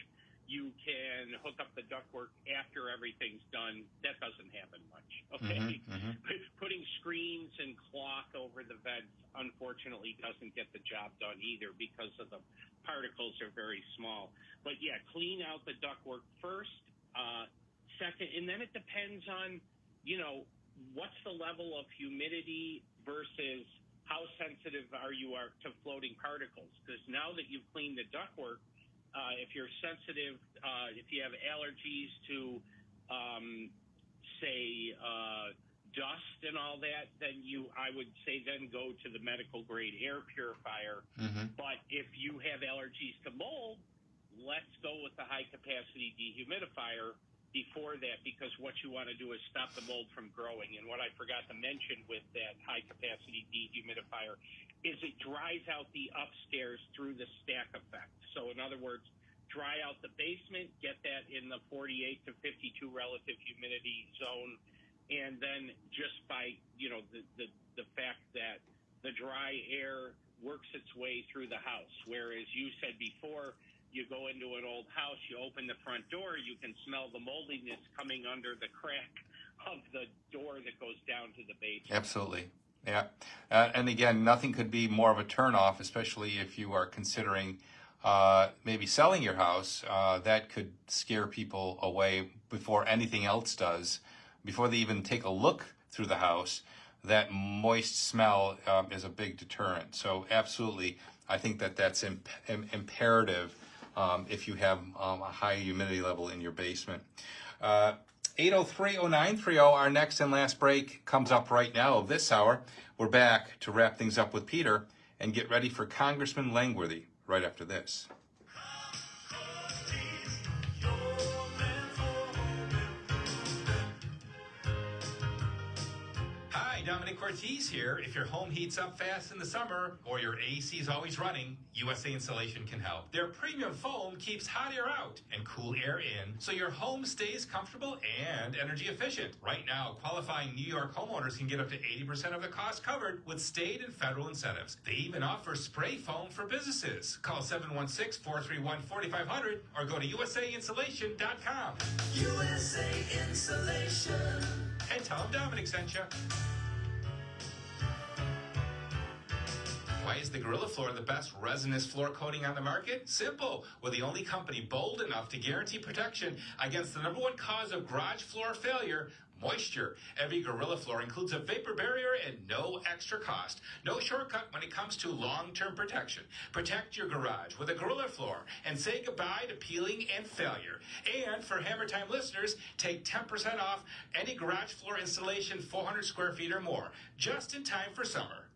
you can hook up the ductwork after everything's done. That doesn't happen much, okay? But putting screens and cloth over the vents, unfortunately, doesn't get the job done either because of the particles are very small. But, yeah, clean out the ductwork first. Second, and then it depends on, what's the level of humidity versus how sensitive are you to floating particles? Because now that you've cleaned the ductwork, if you're sensitive, if you have allergies to, say, dust and all that, then I would say then go to the medical grade air purifier. But if you have allergies to mold, let's go with the high capacity dehumidifier before that, because what you want to do is stop the mold from growing. And what I forgot to mention with that high capacity dehumidifier is it dries out the upstairs through the stack effect. So in other words, dry out the basement, get that in the 48 to 52 relative humidity zone, and then just by the fact that the dry air works its way through the house, whereas you said before, you go into an old house, you open the front door, you can smell the moldiness coming under the crack of the door that goes down to the basement. Absolutely. Yeah. And again, nothing could be more of a turnoff, especially if you are considering maybe selling your house. That could scare people away before anything else does, before they even take a look through the house. that moist smell is a big deterrent. So absolutely, I think that that's imperative if you have a high humidity level in your basement. 803-0930, our next and last break comes up right now of this hour. We're back to wrap things up with Peter and get ready for Congressman Langley right after this. Hi, Dominic Ortiz here. If your home heats up fast in the summer or your AC is always running, USA Insulation can help. Their premium foam keeps hot air out and cool air in, so your home stays comfortable and energy efficient. Right now, qualifying New York homeowners can get up to 80% of the cost covered with state and federal incentives. They even offer spray foam for businesses. Call 716-431-4500 or go to USAinsulation.com. USA Insulation. And tell them Dominic sent you. Why is the Gorilla Floor the best resinous floor coating on the market? Simple. We're the only company bold enough to guarantee protection against the #1 cause of garage floor failure, moisture. Every Gorilla Floor includes a vapor barrier and no extra cost. No shortcut when it comes to long-term protection. Protect your garage with a Gorilla Floor and say goodbye to peeling and failure. And for Hammer Time listeners, take 10% off any garage floor installation 400 square feet or more, just in time for summer.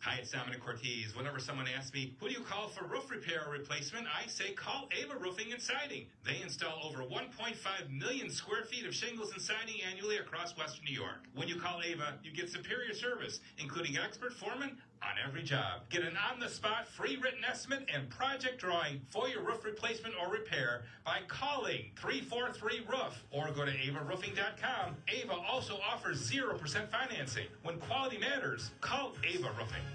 Hi, it's Dominic Ortiz. Whenever someone asks me, who do you call for roof repair or replacement, I say call Ava Roofing and Siding. They install over 1.5 million square feet of shingles and siding annually across Western New York. When you call Ava, you get superior service, including expert foreman on every job. Get an on-the-spot free written estimate and project drawing for your roof replacement or repair by calling 343-ROOF or go to avaroofing.com. Ava also offers 0% financing. When quality matters, call Ava Roofing.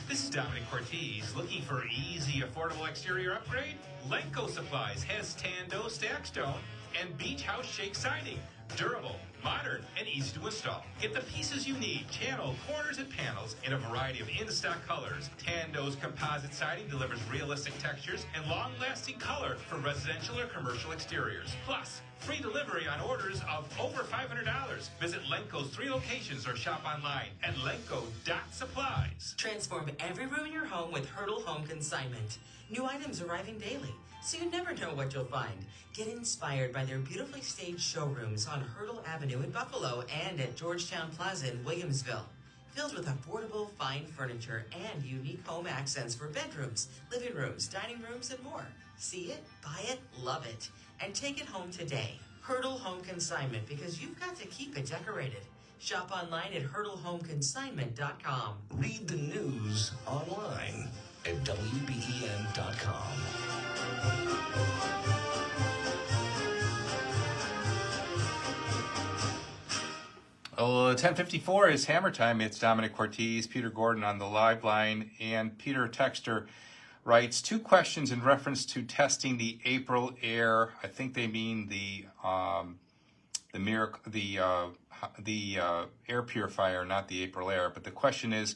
This is Dominic Ortiz. Looking for easy, affordable exterior upgrade? Lenco Supplies has Tando Stack Stone and Beach House Shake Siding. Durable, modern, and easy to install. Get the pieces you need, channel, corners, and panels in a variety of in-stock colors. Tando's composite siding delivers realistic textures and long-lasting color for residential or commercial exteriors. Plus, free delivery on orders of over $500. Visit Lenco's 3 locations or shop online at lenco.supplies. Transform every room in your home with Hurdle Home Consignment. New items arriving daily, so you never know what you'll find. Get inspired by their beautifully staged showrooms on Hurdle Avenue in Buffalo and at Georgetown Plaza in Williamsville. Filled with affordable, fine furniture and unique home accents for bedrooms, living rooms, dining rooms, and more. See it, buy it, love it, and take it home today. Hurdle Home Consignment, because you've got to keep it decorated. Shop online at hurdlehomeconsignment.com. Read the news online at WBEN.com. Oh, 10:54 is Hammer Time. It's Dominic Ortiz, Peter Gordon on the live line, and Peter Texter writes 2 questions in reference to testing the April air. I think they mean the air purifier, not the April air. But the question is,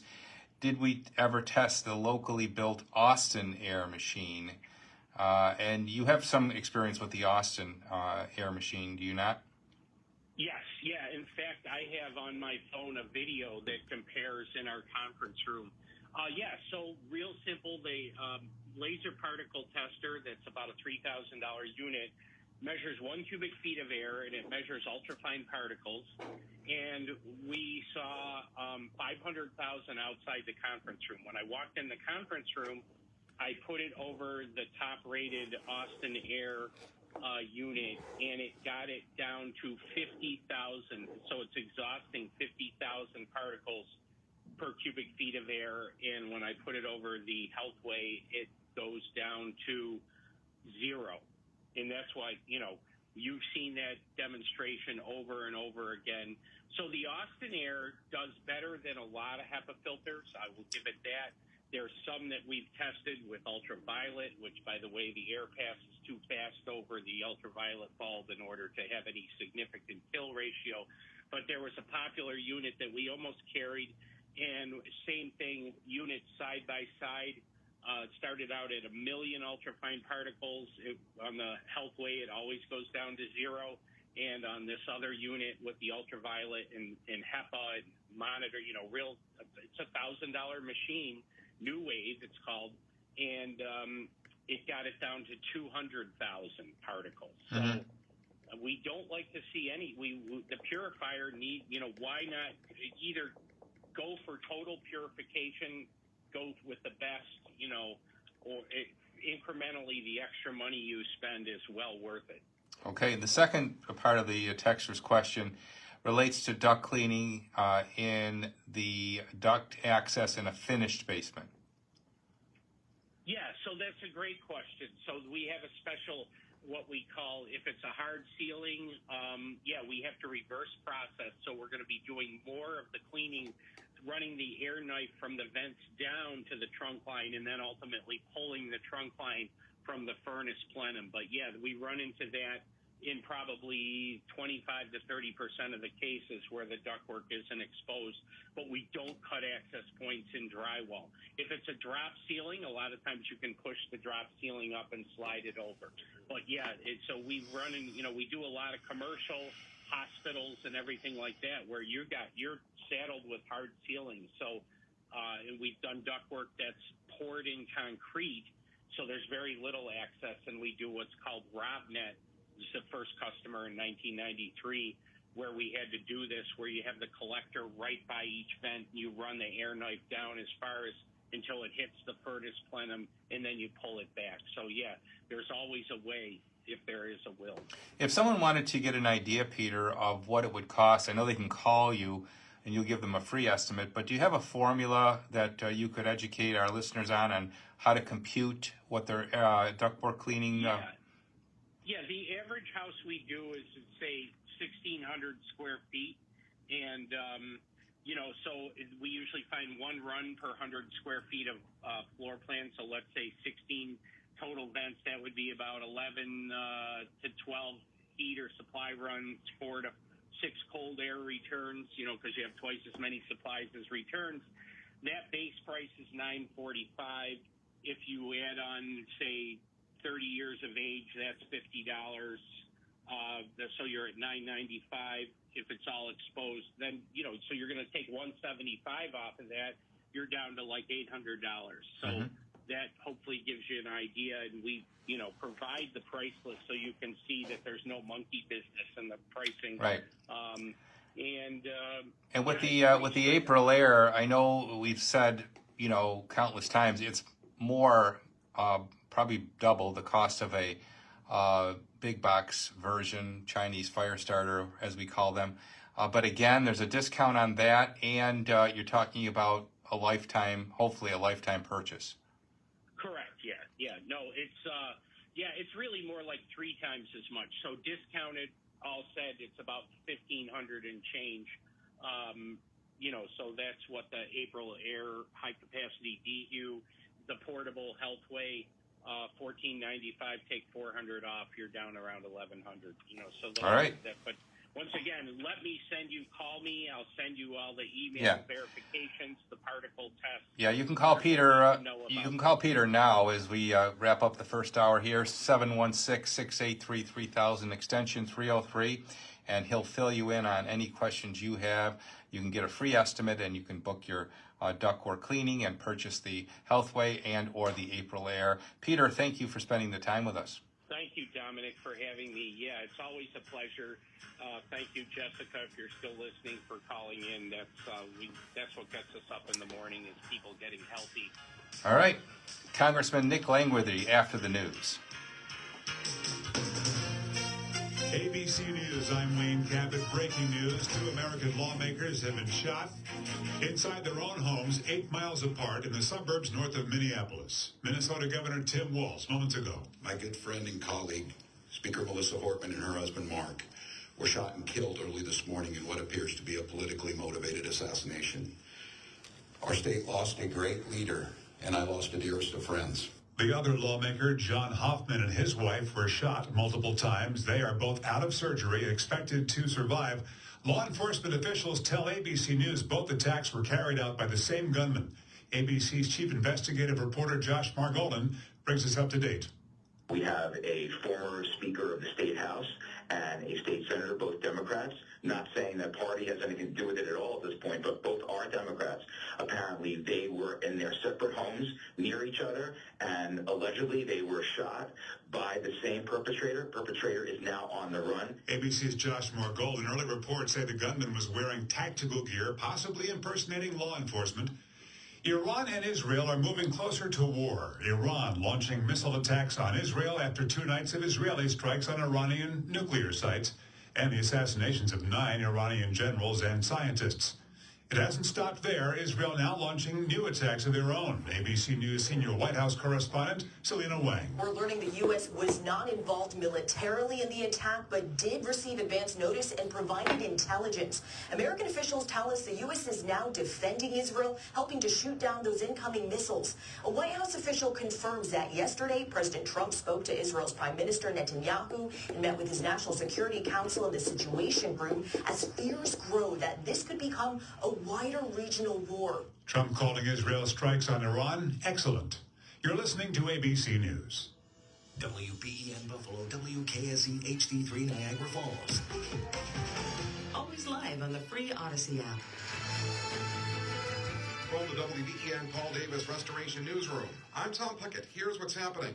did we ever test the locally built Austin air machine? And you have some experience with the Austin air machine, do you not? Yes, yeah. In fact, I have on my phone a video that compares in our conference room. Yeah, so real simple. The laser particle tester, that's about a $3,000 unit, measures 1 cubic feet of air, and it measures ultrafine particles. And we saw 500,000 outside the conference room. When I walked in the conference room, I put it over the top-rated Austin Air unit, and it got it down to 50,000. So it's exhausting 50,000 particles per cubic feet of air. And when I put it over the Healthway, it goes down to 0. And that's why, you've seen that demonstration over and over again. So the Austin Air does better than a lot of HEPA filters. I will give it that. There's some that we've tested with ultraviolet, which, by the way, the air passes too fast over the ultraviolet bulb in order to have any significant kill ratio. But there was a popular unit that we almost carried, and same thing, units side by side. It started out at 1 million ultrafine particles. On the Healthway, it always goes down to 0. and on this other unit with the ultraviolet and HEPA and monitor, it's a $1,000 machine, New Wave it's called, and it got it down to 200,000 particles. So we don't like to see the purifier why not either go for total purification, go with the best, or incrementally the extra money you spend is well worth it. Okay, the second part of the texter's question relates to duct cleaning in the duct access in a finished basement. Yeah, so that's a great question. So we have a special, what we call, if it's a hard ceiling, we have to reverse process. So we're going to be doing more of the cleaning, running the air knife from the vents down to the trunk line, and then ultimately pulling the trunk line from the furnace plenum. But yeah, we run into that in probably 25 to 30% of the cases where the ductwork isn't exposed, but we don't cut access points in drywall. If it's a drop ceiling, a lot of times you can push the drop ceiling up and slide it over. But yeah, so we run in, we do a lot of commercial hospitals and everything like that where you're saddled with hard ceilings. So, and we've done ductwork that's poured in concrete, so there's very little access, and we do what's called RobNet. This is the first customer in 1993 where we had to do this, where you have the collector right by each vent. You run the air knife down as far as until it hits the furnace plenum, and then you pull it back. So yeah, there's always a way if there is a will. If someone wanted to get an idea, Peter, of what it would cost, I know they can call you and you'll give them a free estimate, but do you have a formula that you could educate our listeners on how to compute what their ductwork cleaning? Yeah, the average house we do is, say, 1,600 square feet. And, so we usually find one run per 100 square feet of floor plan. So let's say 16 total vents. That would be about 11 to 12 heat or supply runs, 4 to 6 cold air returns, because you have twice as many supplies as returns. That base price is $945. If you add on, say, 30 years of age, that's $50. So you're at $995. If it's all exposed, then so you're going to take $175 off of that. You're down to like $800. So that hopefully gives you an idea, and we provide the price list so you can see that there's no monkey business in the pricing. Right. And with the April Air, I know we've said countless times it's more. Probably double the cost of a big box version, Chinese fire starter, as we call them. But again, there's a discount on that, and you're talking about hopefully a lifetime purchase. Correct. Yeah. No, it's really more like 3 times as much. So discounted, all said, it's about $1,500 and change. So that's what the April Air high capacity DU, the portable Healthway. $1,495, take $400 off, you're down around $1,100. So all right. But once again, call me. I'll send you all the email verifications, the particle test. Yeah, you can call Peter. You can call Peter now as we wrap up the first hour here. 716-683-3000 extension 303, and he'll fill you in on any questions you have. You can get a free estimate, and you can book your ductwork cleaning and purchase the Healthway and or the April Air. Peter, thank you for spending the time with us. Thank you, Dominic, for having me. Yeah, it's always a pleasure. Thank you, Jessica, if you're still listening, for calling in. That's what gets us up in the morning, is people getting healthy. All right. Congressman Nick Langley after the news. ABC News, I'm Wayne Cabot. Breaking news, 2 American lawmakers have been shot inside their own homes 8 miles apart in the suburbs north of Minneapolis. Minnesota Governor Tim Walz moments ago. My good friend and colleague, Speaker Melissa Hortman, and her husband Mark were shot and killed early this morning in what appears to be a politically motivated assassination. Our state lost a great leader, and I lost the dearest of friends. The other lawmaker, John Hoffman, and his wife were shot multiple times. They are both out of surgery, expected to survive. Law enforcement officials tell ABC News both attacks were carried out by the same gunman. ABC's chief investigative reporter, Josh Margolin, brings us up to date. We have a former Speaker of the State House and a state senator, both Democrats. Not saying that party has anything to do with it at all at this point, but both are Democrats. Apparently, they were in their separate homes near each other, and allegedly they were shot by the same perpetrator. Perpetrator is now on the run. ABC's Josh Morgold, and early reports say the gunman was wearing tactical gear, possibly impersonating law enforcement. Iran and Israel are moving closer to war. Iran launching missile attacks on Israel after 2 nights of Israeli strikes on Iranian nuclear sites and the assassinations of 9 Iranian generals and scientists. It hasn't stopped there. Israel now launching new attacks of their own. ABC News senior White House correspondent Selena Wang. We're learning the U.S. was not involved militarily in the attack, but did receive advance notice and provided intelligence. American officials tell us the U.S. is now defending Israel, helping to shoot down those incoming missiles. A White House official confirms that yesterday, President Trump spoke to Israel's Prime Minister Netanyahu and met with his National Security Council and the Situation Room as fears grow that this could become a wider regional war. Trump calling Israel strikes on Iran excellent. You're listening to ABC News. WBEN Buffalo, WKSE HD3 Niagara Falls. Always live on the free Odyssey app. From the WBEN Paul Davis Restoration Newsroom, I'm Tom Pickett. Here's what's happening.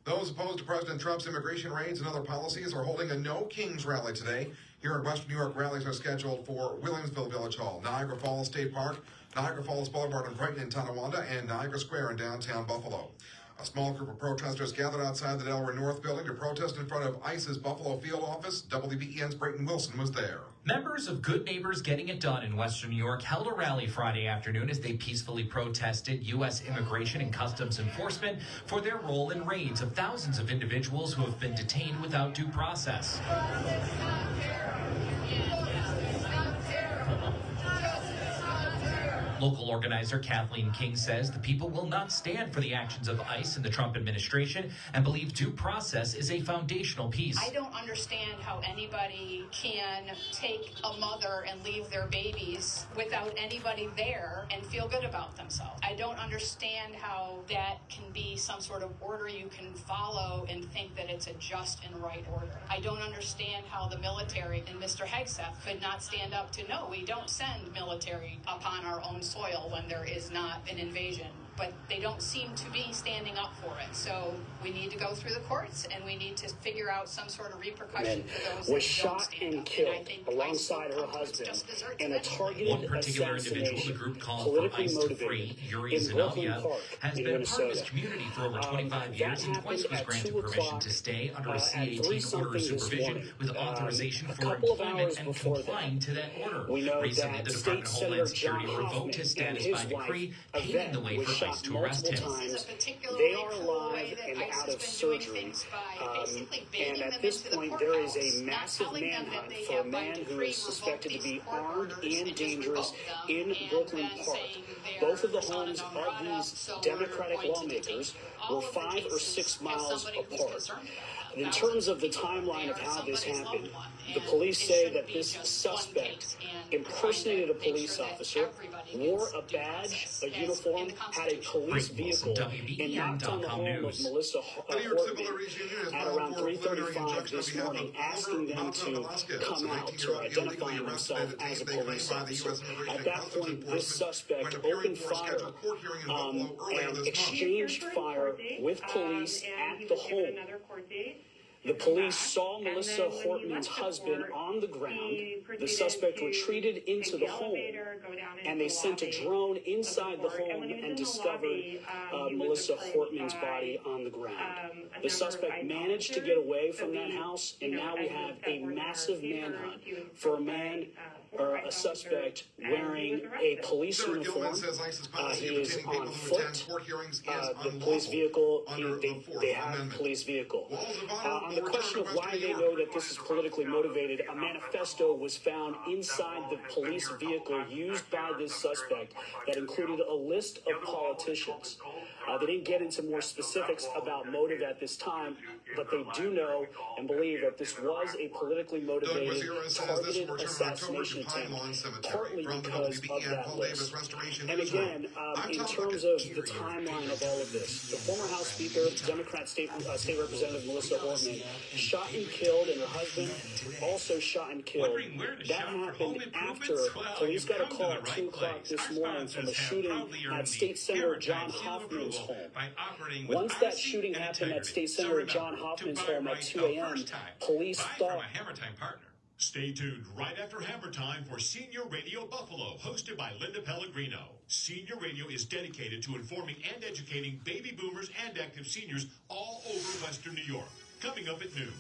Those opposed to President Trump's immigration raids and other policies are holding a No Kings rally today. Here in Western New York, rallies are scheduled for Williamsville Village Hall, Niagara Falls State Park, Niagara Falls Boulevard in Brighton and Tonawanda, and Niagara Square in downtown Buffalo. A small group of protesters gathered outside the Delaware North building to protest in front of ICE's Buffalo field office. WBEN's Brayton Wilson was there. Members of Good Neighbors Getting It Done in Western New York held a rally Friday afternoon as they peacefully protested U.S. Immigration and Customs Enforcement for their role in raids of thousands of individuals who have been detained without due process. Local organizer Kathleen King says the people will not stand for the actions of ICE and the Trump administration and believe due process is a foundational piece. I don't understand how anybody can take a mother and leave their babies without anybody there and feel good about themselves. I don't understand how that can be some sort of order you can follow and think that it's a just and right order. I don't understand how the military and Mr. Hegseth could not stand up to, no, we don't send military upon our own soil when there is not an invasion, but they don't seem to be standing up for it. So we need to go through the courts and we need to figure out some sort of repercussion for those was that shot don't stand and up. killed alongside her husband in a targeted One particular individual the group called for ICE to free, Yuri Zinoviev, has been a part of this community for over 25 years and twice was granted permission to stay under a C-18 order of supervision with authorization for employment and complying to that order. Recently, the Department of Homeland Security revoked his status by decree, paving the way for ICE to arrest him. They are alive and out of surgery. And at this point, there is a massive manhunt for a man who is suspected to be armed and dangerous in Brooklyn Park. Both of the homes of these Democratic lawmakers were 5 or 6 miles apart. In terms of the timeline of how this happened, the police say that this suspect impersonated a police officer, wore a badge, a uniform, had a police vehicle, and knocked on the home of Melissa Hortman at around 3:35 this morning, asking them to come out, to identify himself as a police officer. At that point, this suspect opened fire and exchanged fire with police at the home. The police saw Melissa Hortman's husband on the ground. The suspect retreated into the home, and they sent a drone inside the home and discovered Melissa Hortman's body on the ground. The suspect managed to get away from that house, and now we have a massive manhunt for a man or a suspect wearing a police uniform. He is on foot. The police vehicle, they have a police vehicle. On the question of why they know that this is politically motivated, a manifesto was found inside the police vehicle used by this suspect that included a list of politicians. They didn't get into more specifics about motive at this time, but they do know and believe that this was a politically motivated, targeted assassination attempt, partly because of that list. And again, in terms of the timeline of all of this, the former House Speaker, Democrat State Representative Melissa Hortman, shot and killed, and her husband also shot and killed. That happened after police got a call at 2 o'clock this morning from a shooting at State Senator John Hoffman's home. Once that shooting happened at State Senator John Hoffman's home at 2 a.m., police thought... Stay tuned right after Hammer Time for Senior Radio Buffalo, hosted by Linda Pellegrino. Senior Radio is dedicated to informing and educating baby boomers and active seniors all over Western New York. Coming up at noon.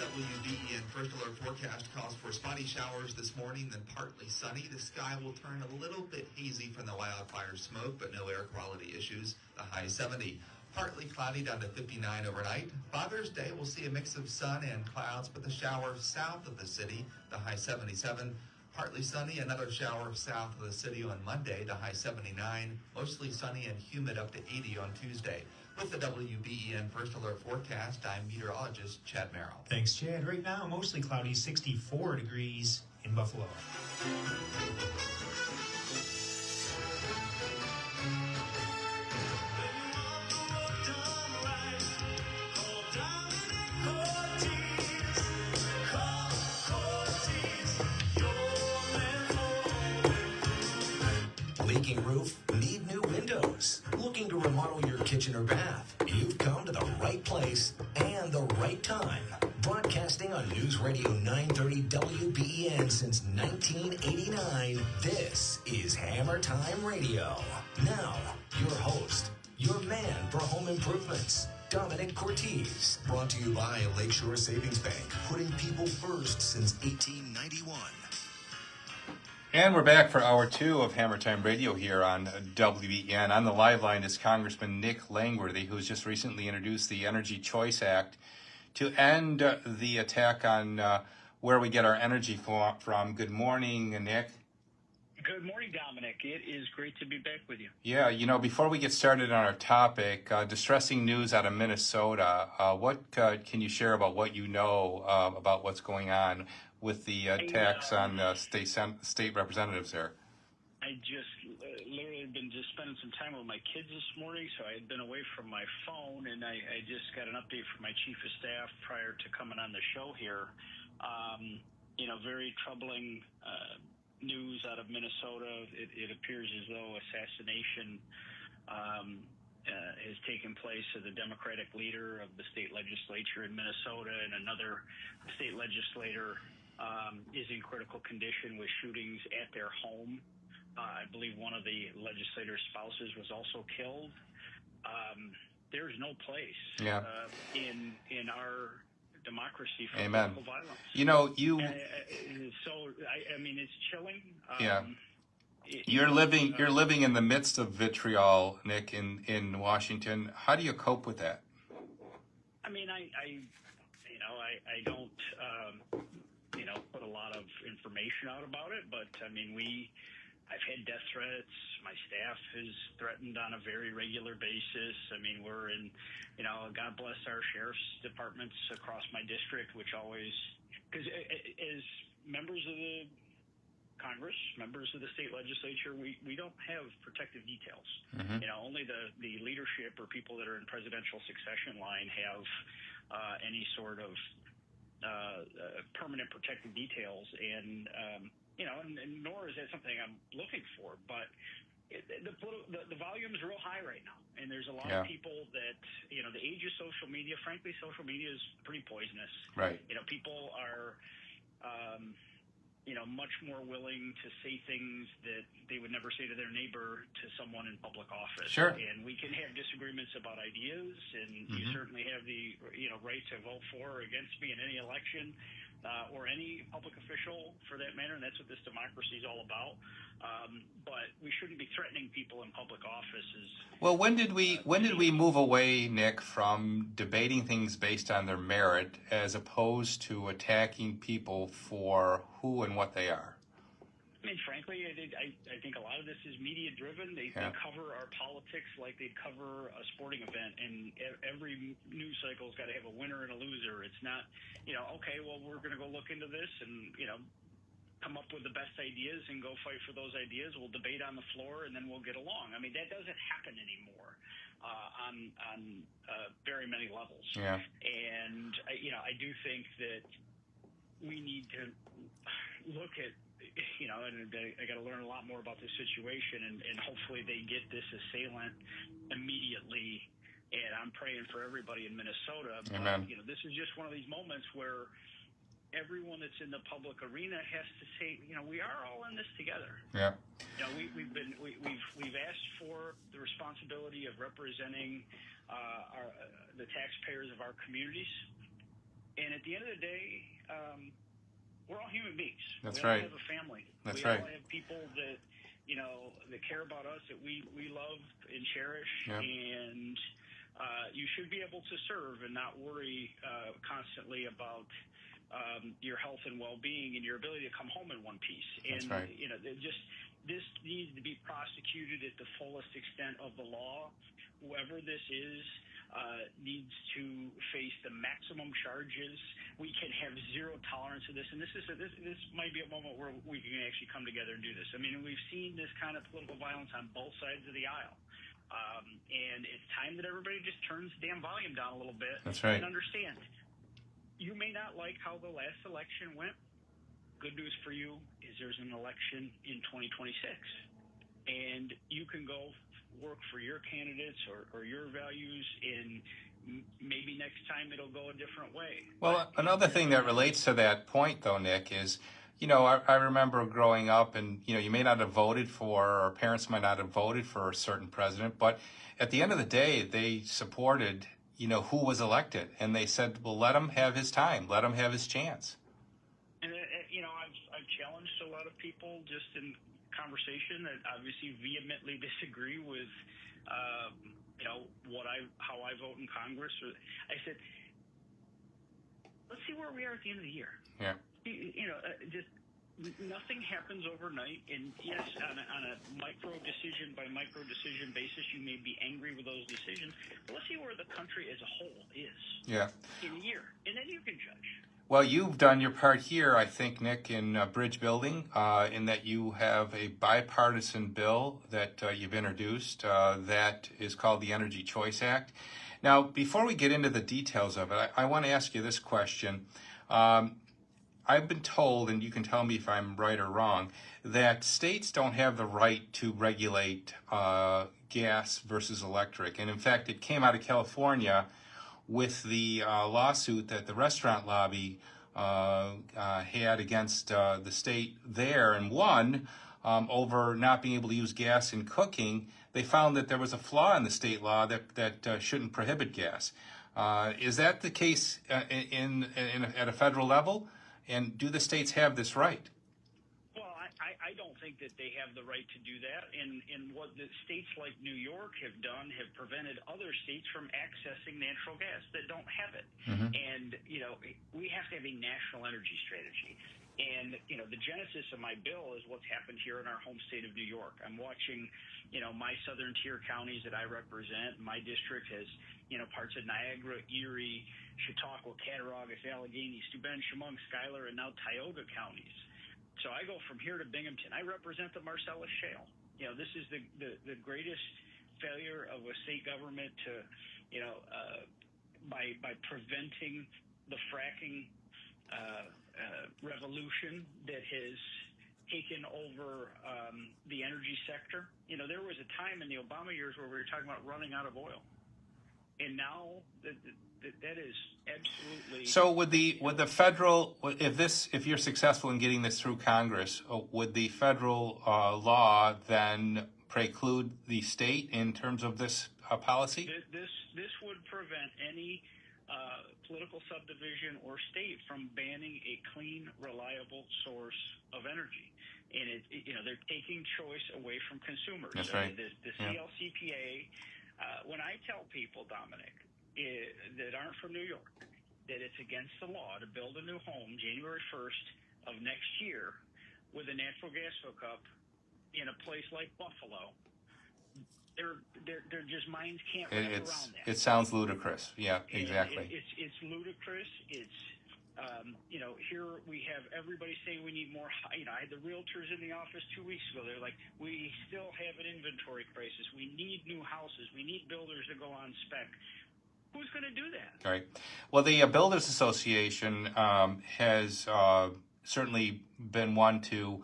WBEN First Alert Forecast calls for spotty showers this morning, then partly sunny. The sky will turn a little bit hazy from the wildfire smoke, but no air quality issues. The high 70. Partly cloudy down to 59 overnight. Father's Day will see a mix of sun and clouds, but the shower south of the city, the high 77. Partly sunny, another shower south of the city on Monday, the high 79. Mostly sunny and humid up to 80 on Tuesday. With the WBEN First Alert Forecast, I'm meteorologist Chad Merrill. Thanks, Chad. Right now, mostly cloudy, 64 degrees in Buffalo. Leaking roof? Need new windows? Looking to remodel your kitchen or bath? You've come to the right place and the right time. Broadcasting on News Radio 930 WBEN since 1989, this is Hammer Time Radio. Now, your host, your man for home improvements, Dominic Cortez. Brought to you by Lakeshore Savings Bank, putting people first since 1891. And we're back for hour 2 of Hammer Time Radio here on WBEN. On the live line is Congressman Nick Langley, who's just recently introduced the Energy Choice Act to end the attack on where we get our energy from. Good morning, Nick. Good morning, Dominic. It is great to be back with you. Yeah, before we get started on our topic, distressing news out of Minnesota. What can you share about what you know about what's going on with the attacks on state representatives there? I just literally been spending some time with my kids this morning, so I had been away from my phone, and I just got an update from my chief of staff prior to coming on the show here. Very troubling news out of Minnesota. It appears as though assassination has taken place of the Democratic leader of the state legislature in Minnesota, and another state legislator is in critical condition with shootings at their home. I believe one of the legislator's spouses was also killed. There's no place in our democracy for political violence. It's chilling. You're living in the midst of vitriol, Nick, in Washington. How do you cope with that? I don't put a lot of information out about it, but I've had death threats. My staff is threatened on a very regular basis. We're in, God bless our sheriff's departments across my district, which always, because as members of the Congress, members of the state legislature, we don't have protective details. Mm-hmm. Only the leadership or people that are in presidential succession line have any sort of permanent protective details, and nor is that something I'm looking for. But the volume is real high right now, and there's a lot of people that the age of social media. Frankly, social media is pretty poisonous. Right. People are much more willing to say things that they would never say to their neighbor to someone in public office. Sure. And we can have disagreements about ideas, and you certainly have the right to vote for or against me in any election, or any public official for that matter, and that's what this democracy is all about. But we shouldn't be threatening people in public offices. Well, when did we move away, Nick, from debating things based on their merit as opposed to attacking people for who and what they are? mean, frankly, I think a lot of this is media driven. They cover our politics like they cover a sporting event, and every news cycle's got to have a winner and a loser. It's not, okay, well, we're going to go look into this and, come up with the best ideas and go fight for those ideas. We'll debate on the floor and then we'll get along. I mean, that doesn't happen anymore on very many levels. Yeah. And, I do think that we need to look at, and I got to learn a lot more about this situation, and hopefully they get this assailant immediately. And I'm praying for everybody in Minnesota. Amen. But, this is just one of these moments where everyone that's in the public arena has to say, we are all in this together. Yeah. We've asked for the responsibility of representing the taxpayers of our communities, and at the end of the day, we're all human beings. That's we right. all have a family. That's we right. all have people that that care about us, that we love and cherish, Yep. and you should be able to serve and not worry constantly about your health and well-being and your ability to come home in one piece. That's And, right. This needs to be prosecuted at the fullest extent of the law. Whoever this is needs to face the maximum charges. We can have zero tolerance of this. And this might be a moment where we can actually come together and do this. I mean, we've seen this kind of political violence on both sides of the aisle. And it's time that everybody just turns the damn volume down a little bit. That's right. And understand. You may not like how the last election went. Good news for you is there's an election in 2026. And you can go work for your candidates or your values, and maybe next time it'll go a different way. Well, another thing that relates to that point, though, Nick, is, I remember growing up and, you may not have voted for, or parents might not have voted for a certain president, but at the end of the day, they supported who was elected, and they said, well, let him have his time, let him have his chance. And I've challenged a lot of people just in conversation that obviously vehemently disagree with how I vote in Congress. I said, let's see where we are at the end of the year. Yeah. Just nothing happens overnight, and yes, on a micro decision by micro decision basis, you may be angry with those decisions, but let's see where the country as a whole is in a year, and then you can judge. Well, you've done your part here, I think, Nick, in bridge building, in that you have a bipartisan bill that you've introduced that is called the Energy Choice Act. Now, before we get into the details of it, I want to ask you this question. I've been told, and you can tell me if I'm right or wrong, that states don't have the right to regulate gas versus electric. And in fact, it came out of California with the lawsuit that the restaurant lobby had against the state there and won over not being able to use gas in cooking. They found that there was a flaw in the state law that shouldn't prohibit gas. Is that the case at a federal level? And do the states have this right? Well, I don't think that they have the right to do that. And what the states like New York have done have prevented other states from accessing natural gas that don't have it. Mm-hmm. And, we have to have a national energy strategy. And, the genesis of my bill is what's happened here in our home state of New York. I'm watching, my southern tier counties that I represent. My district has, parts of Niagara, Erie, Chautauqua, Cattaraugus, Allegheny, Steuben, Chemung, Schuyler, and now Tioga counties. So I go from here to Binghamton. I represent the Marcellus Shale. This is the greatest failure of a state government to, by preventing the fracking revolution that has taken over the energy sector. There was a time in the Obama years where we were talking about running out of oil, and now that is absolutely. So would the federal, if you're successful in getting this through Congress, would the federal law then preclude the state in terms of this policy? This would prevent any political subdivision or state from banning a clean, reliable source of energy. And they're taking choice away from consumers. That's right. The CLCPA. When I tell people, Dominic, that aren't from New York, that it's against the law to build a new home January 1st of next year, with a natural gas hookup in a place like Buffalo, they're just minds can't wrap around that. It sounds ludicrous. Yeah, exactly. It's ludicrous. It's here we have everybody saying we need more. I had the realtors in the office 2 weeks ago. They're like, we still have an inventory crisis. We need new houses. We need builders to go on spec. Who's going to do that? All right. Well, the Builders Association has certainly been one to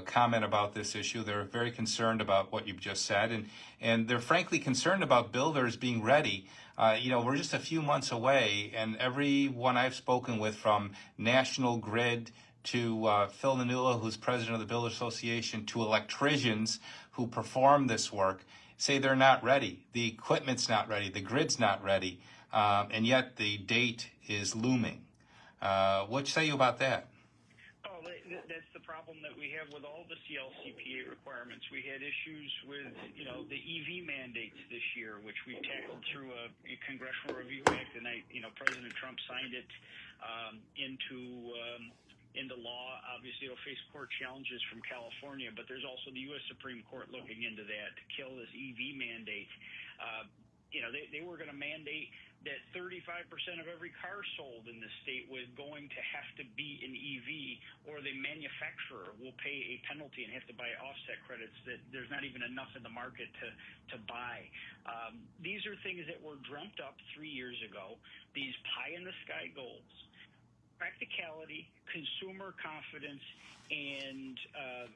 comment about this issue. They're very concerned about what you've just said, and they're frankly concerned about builders being ready. We're just a few months away, and everyone I've spoken with, from National Grid to Phil Nanula, who's president of the Builders Association, to electricians who perform this work, say they're not ready. The equipment's not ready. The grid's not ready. And yet the date is looming. What say you about that? Oh, that's the problem that we have with all the CLCPA requirements. We had issues with, the EV mandates this year, which we tackled through a Congressional Review Act, and President Trump signed it into law. Obviously, it'll face court challenges from California, but there's also the U.S. Supreme Court looking into that to kill this EV mandate. They were going to mandate that 35% of every car sold in the state was going to have to be an EV, or the manufacturer will pay a penalty and have to buy offset credits that there's not even enough in the market to buy. These are things that were dreamt up 3 years ago, these pie-in-the-sky goals. Practicality, consumer confidence, and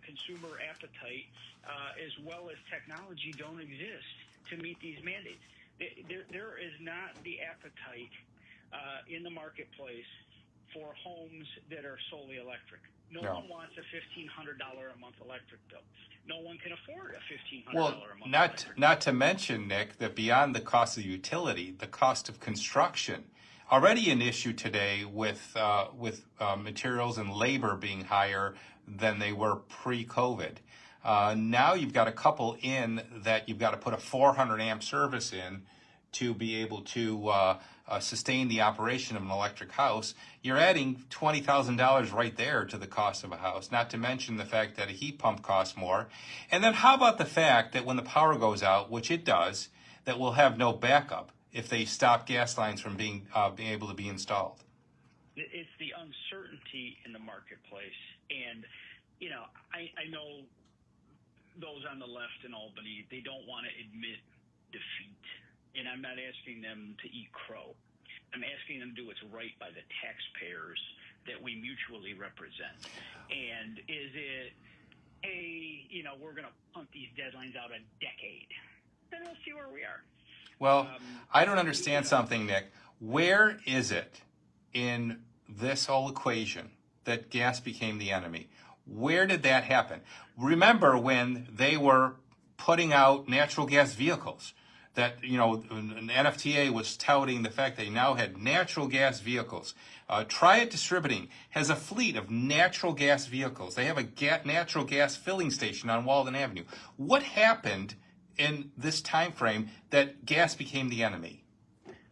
consumer appetite, as well as technology, don't exist to meet these mandates. There is not the appetite in the marketplace for homes that are solely electric. No one wants a $1,500 a month electric bill. No one can afford a $1,500 a month. Not to mention, Nick, that beyond the cost of utility, the cost of construction, already an issue today with materials and labor being higher than they were pre-COVID. Now you've got a couple in that you've got to put a 400 amp service in to be able to sustain the operation of an electric house. You're adding $20,000 right there to the cost of a house, not to mention the fact that a heat pump costs more. And then how about the fact that when the power goes out, which it does, that we'll have no backup if they stop gas lines from being able to be installed? It's the uncertainty in the marketplace. And, I know those on the left in Albany, they don't want to admit defeat. And I'm not asking them to eat crow. I'm asking them to do what's right by the taxpayers that we mutually represent. And is it, hey, we're going to punt these deadlines out a decade? Then we'll see where we are. Well, I don't understand something, Nick. Where is it in this whole equation that gas became the enemy? Where did that happen? Remember when they were putting out natural gas vehicles, that, an NFTA was touting the fact they now had natural gas vehicles. Triad Distributing has a fleet of natural gas vehicles. They have a natural gas filling station on Walden Avenue. What happened in this time frame that gas became the enemy?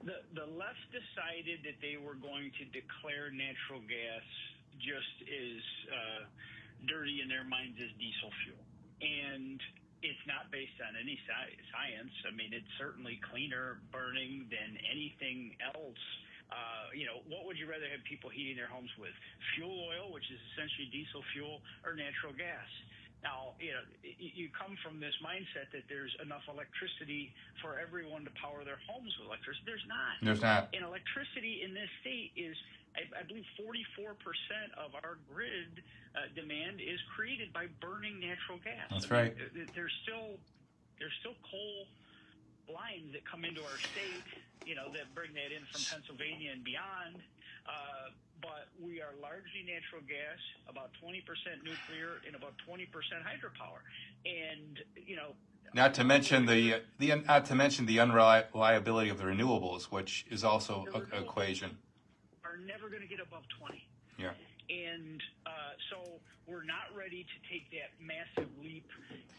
The left decided that they were going to declare natural gas just as dirty in their minds as diesel fuel. And it's not based on any science. I mean, it's certainly cleaner burning than anything else. What would you rather have people heating their homes with? Fuel oil, which is essentially diesel fuel, or natural gas? Now, you come from this mindset that there's enough electricity for everyone to power their homes with electricity. There's not. There's not. And electricity in this state is, I believe, 44% of our grid demand is created by burning natural gas. That's right. There's still coal lines that come into our state, that bring that in from Pennsylvania and beyond. But we are largely natural gas, about 20% nuclear, and about 20% hydropower. And not to mention the unreliability of the renewables, which is also an equation. Are never going to get above 20. Yeah. And so we're not ready to take that massive leap,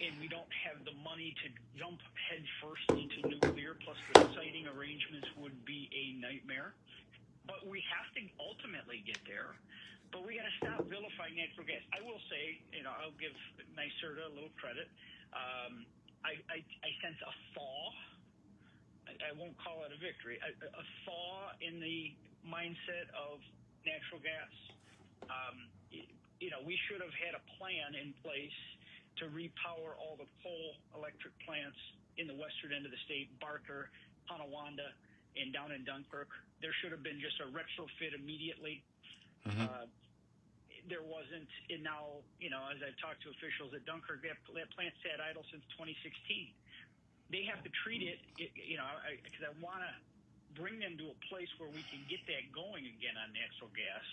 and we don't have the money to jump head first into nuclear, plus the siting arrangements would be a nightmare. But we have to ultimately get there. But we got to stop vilifying natural gas. I will say, I'll give NYSERDA a little credit. I sense a thaw. I won't call it a victory. A thaw in the mindset of natural gas. We should have had a plan in place to repower all the coal electric plants in the western end of the state, Barker, Tonawanda, and down in Dunkirk. There should have been just a retrofit immediately. Mm-hmm. There wasn't, and now, as I've talked to officials at Dunkirk, that plant sat idle since 2016. They have to treat it, because I want to bring them to a place where we can get that going again on natural gas.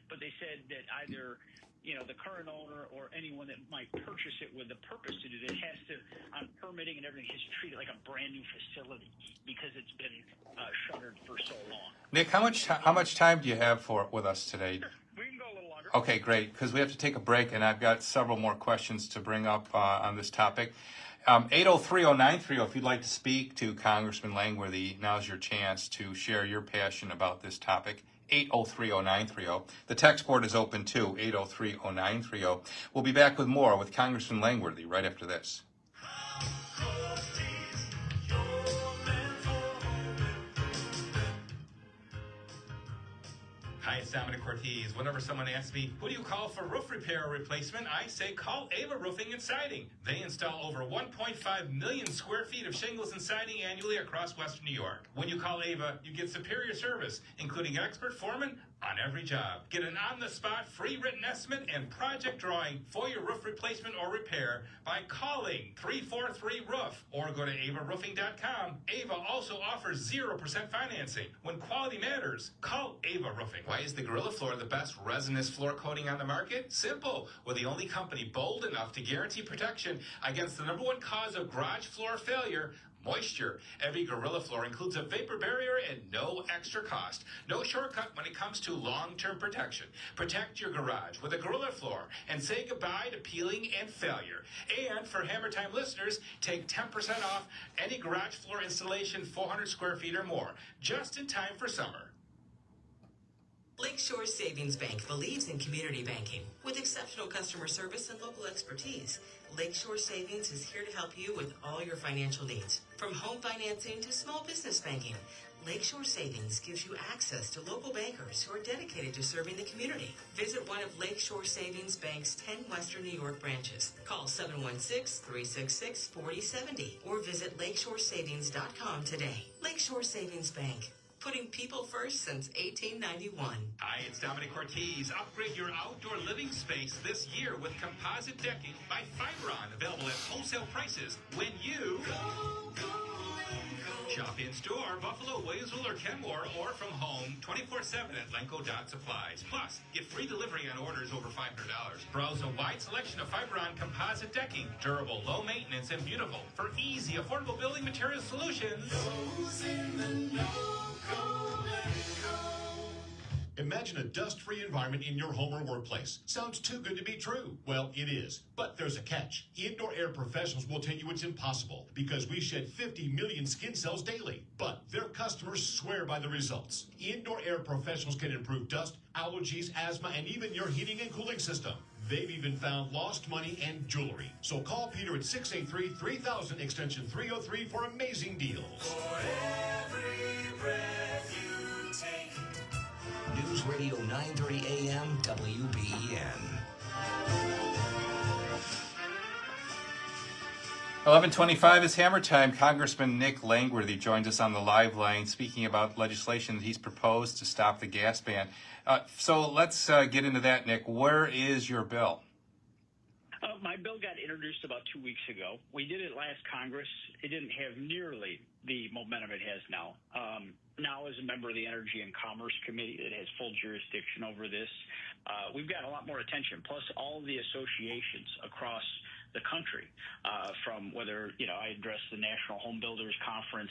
But they said that either, the current owner or anyone that might purchase it with the purpose to do this has to, on permitting and everything, has to treat it like a brand new facility because it's been shuttered for so long. Nick, how much time do you have with us today? Sure. We can go a little longer. Okay, great, because we have to take a break, and I've got several more questions to bring up on this topic. 8030930, if you'd like to speak to Congressman Langley, now's your chance to share your passion about this topic. 8030930. The text board is open too, 8030930. We'll be back with more with Congressman Langley right after this. Hi, it's Dominic Cortez. Whenever someone asks me, who do you call for roof repair or replacement, I say call Ava Roofing and Siding. They install over 1.5 million square feet of shingles and siding annually across Western New York. When you call Ava, you get superior service, including expert foreman on every job. Get an on-the-spot free written estimate and project drawing for your roof replacement or repair by calling 343-ROOF or go to avaroofing.com. Ava also offers 0% financing. When quality matters, call Ava Roofing. Why is the Gorilla Floor the best resinous floor coating on the market? Simple. We're the only company bold enough to guarantee protection against the #1 cause of garage floor failure, moisture. Every Gorilla Floor includes a vapor barrier and no extra cost. No shortcut when it comes to long-term protection. Protect your garage with a Gorilla Floor and say goodbye to peeling and failure. And for Hammer Time listeners, take 10% off any garage floor installation 400 square feet or more, just in time for summer. Lakeshore Savings Bank believes in community banking with exceptional customer service and local expertise. Lakeshore Savings is here to help you with all your financial needs, from home financing to small business banking. Lakeshore Savings gives you access to local bankers who are dedicated to serving the community. Visit one of Lakeshore Savings Bank's 10 Western New York branches. Call 716-366-4070 or visit lakeshoresavings.com today. Lakeshore Savings Bank. Putting people first since 1891. Hi, it's Dominic Cortez. Upgrade your outdoor living space this year with composite decking by Fibron, available at wholesale prices when you shop in store, Buffalo, Williamsville, or Kenmore, or from home 24/7 at Lenco.supplies. Plus, get free delivery on orders over $500. Browse a wide selection of Fibron composite decking, durable, low maintenance, and beautiful for easy, affordable building material solutions. Imagine a dust-free environment in your home or workplace. Sounds too good to be true. Well, it is. But there's a catch. Indoor Air Professionals will tell you it's impossible because we shed 50 million skin cells daily. But their customers swear by the results. Indoor Air Professionals can improve dust, allergies, asthma, and even your heating and cooling system. They've even found lost money and jewelry. So call Peter at 683-3000 extension 303 for amazing deals. For every breath you take. News Radio 930 AM WBEN. 11:25 is Hammer Time. Congressman Nick Langworthy joins us on the live line speaking about legislation that he's proposed to stop the gas ban. So let's get into that, Nick. Where is your bill? My bill got introduced about 2 weeks ago. We did it last Congress. It didn't have nearly the momentum it has now. Now, as a member of the Energy and Commerce Committee that has full jurisdiction over this, we've got a lot more attention, plus all of the associations across the country, from whether, I addressed the National Home Builders Conference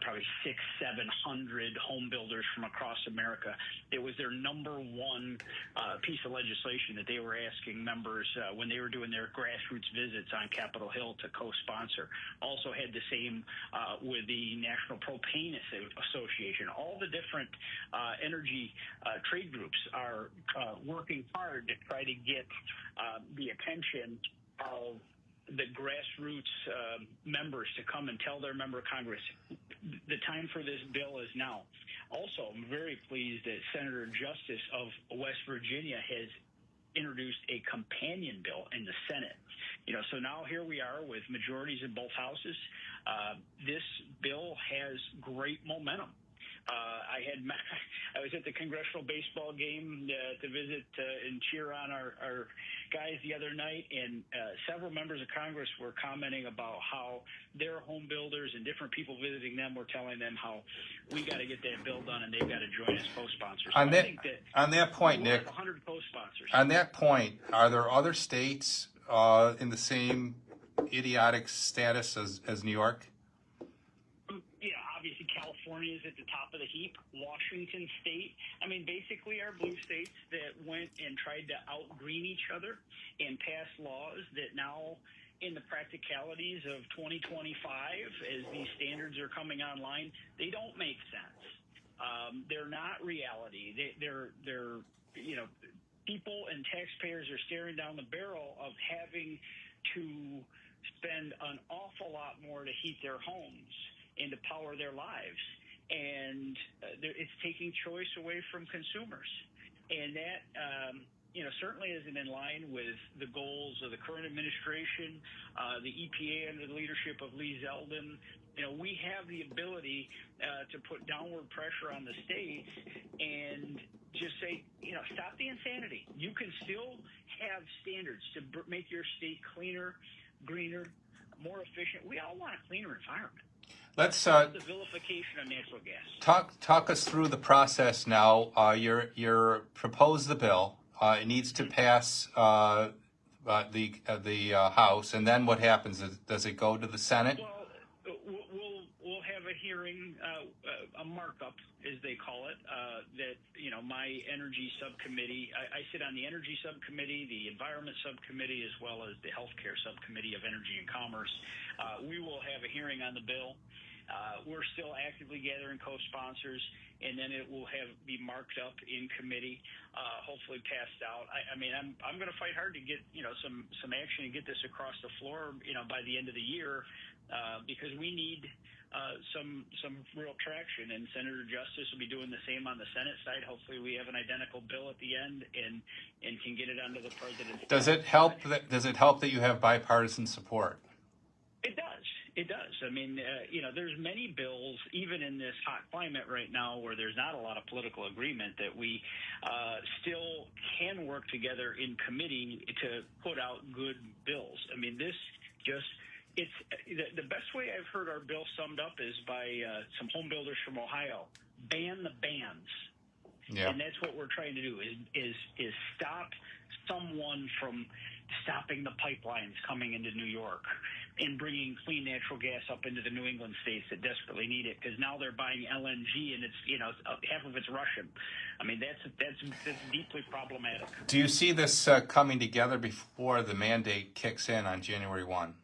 probably 600-700 home builders from across America. It was their number one piece of legislation that they were asking members when they were doing their grassroots visits on Capitol Hill to co-sponsor. Also had the same with the National Propane Association. All the different energy trade groups are working hard to try to get the attention of the grassroots members to come and tell their member of Congress the time for this bill is now. Also, I'm very pleased that Senator Justice of West Virginia has introduced a companion bill in the Senate. So now here we are with majorities in both houses. This bill has great momentum. I was at the congressional baseball game to visit and cheer on our guys the other night, and several members of Congress were commenting about how their home builders and different people visiting them were telling them how we got to get that bill done and they've got to join as co-sponsors. On that point, Nick, 100 co-sponsors. On that point, are there other states in the same idiotic status as New York? Yeah, obviously California is at the top of the heap. Washington State, basically our blue states that went and tried to out-green each other and pass laws that now, in the practicalities of 2025, as these standards are coming online, they don't make sense. They're not reality. They're people and taxpayers are staring down the barrel of having to spend an awful lot more to heat their homes and to power their lives. And it's taking choice away from consumers. And that, certainly isn't in line with the goals of the current administration, the EPA under the leadership of Lee Zeldin. We have the ability to put downward pressure on the states and just say, stop the insanity. You can still have standards to make your state cleaner, greener, more efficient. We all want a cleaner environment. Let's the vilification of natural gas. Talk us through the process now. You're proposed the bill. It needs to pass the House, and then what happens? Does it go to the Senate? Well, we'll have a hearing, a markup, as they call it. That my energy subcommittee. I sit on the energy subcommittee, the environment subcommittee, as well as the healthcare subcommittee of energy and commerce. We will have a hearing on the bill. We're still actively gathering co-sponsors, and then it will be marked up in committee, hopefully passed out. I'm going to fight hard to get some action and get this across the floor by the end of the year, because we need some real traction. And Senator Justice will be doing the same on the Senate side. Hopefully, we have an identical bill at the end and can get it onto the president's. Does it help that you have bipartisan support? It does. It does. There's many bills, even in this hot climate right now, where there's not a lot of political agreement, that we still can work together in committee to put out good bills. It's the best way I've heard our bill summed up is by some home builders from Ohio. Ban the bans. Yeah. And that's what we're trying to do is stop someone from stopping the pipelines coming into New York and bringing clean natural gas up into the New England states that desperately need it, because now they're buying LNG and it's half of it's Russian. That's deeply problematic. Do you see this coming together before the mandate kicks in on January 1?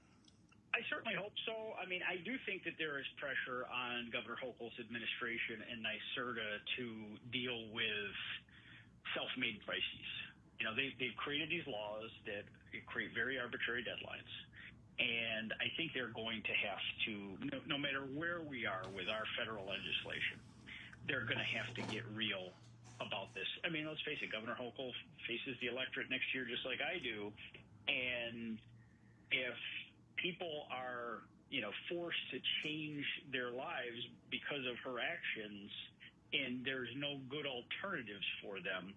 I certainly hope so. I do think that there is pressure on Governor Hochul's administration and NYSERDA to deal with self-made crises. They've created these laws that create very arbitrary deadlines. And I think they're going to have to, no matter where we are with our federal legislation, they're going to have to get real about this. Let's face it, Governor Hochul faces the electorate next year just like I do. And if people are, forced to change their lives because of her actions and there's no good alternatives for them,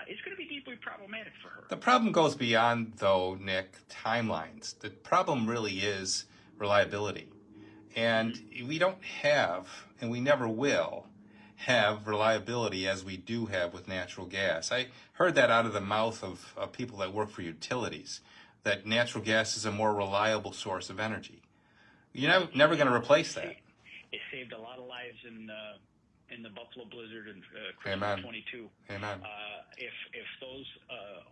it's going to be deeply problematic for her. The problem goes beyond, though, Nick, timelines. The problem really is reliability. And we don't have, and we never will, have reliability as we do have with natural gas. I heard that out of the mouth of people that work for utilities, that natural gas is a more reliable source of energy. You're never going to replace that. it saved a lot of lives in the Buffalo blizzard and Christmas Amen. 22. Amen. If those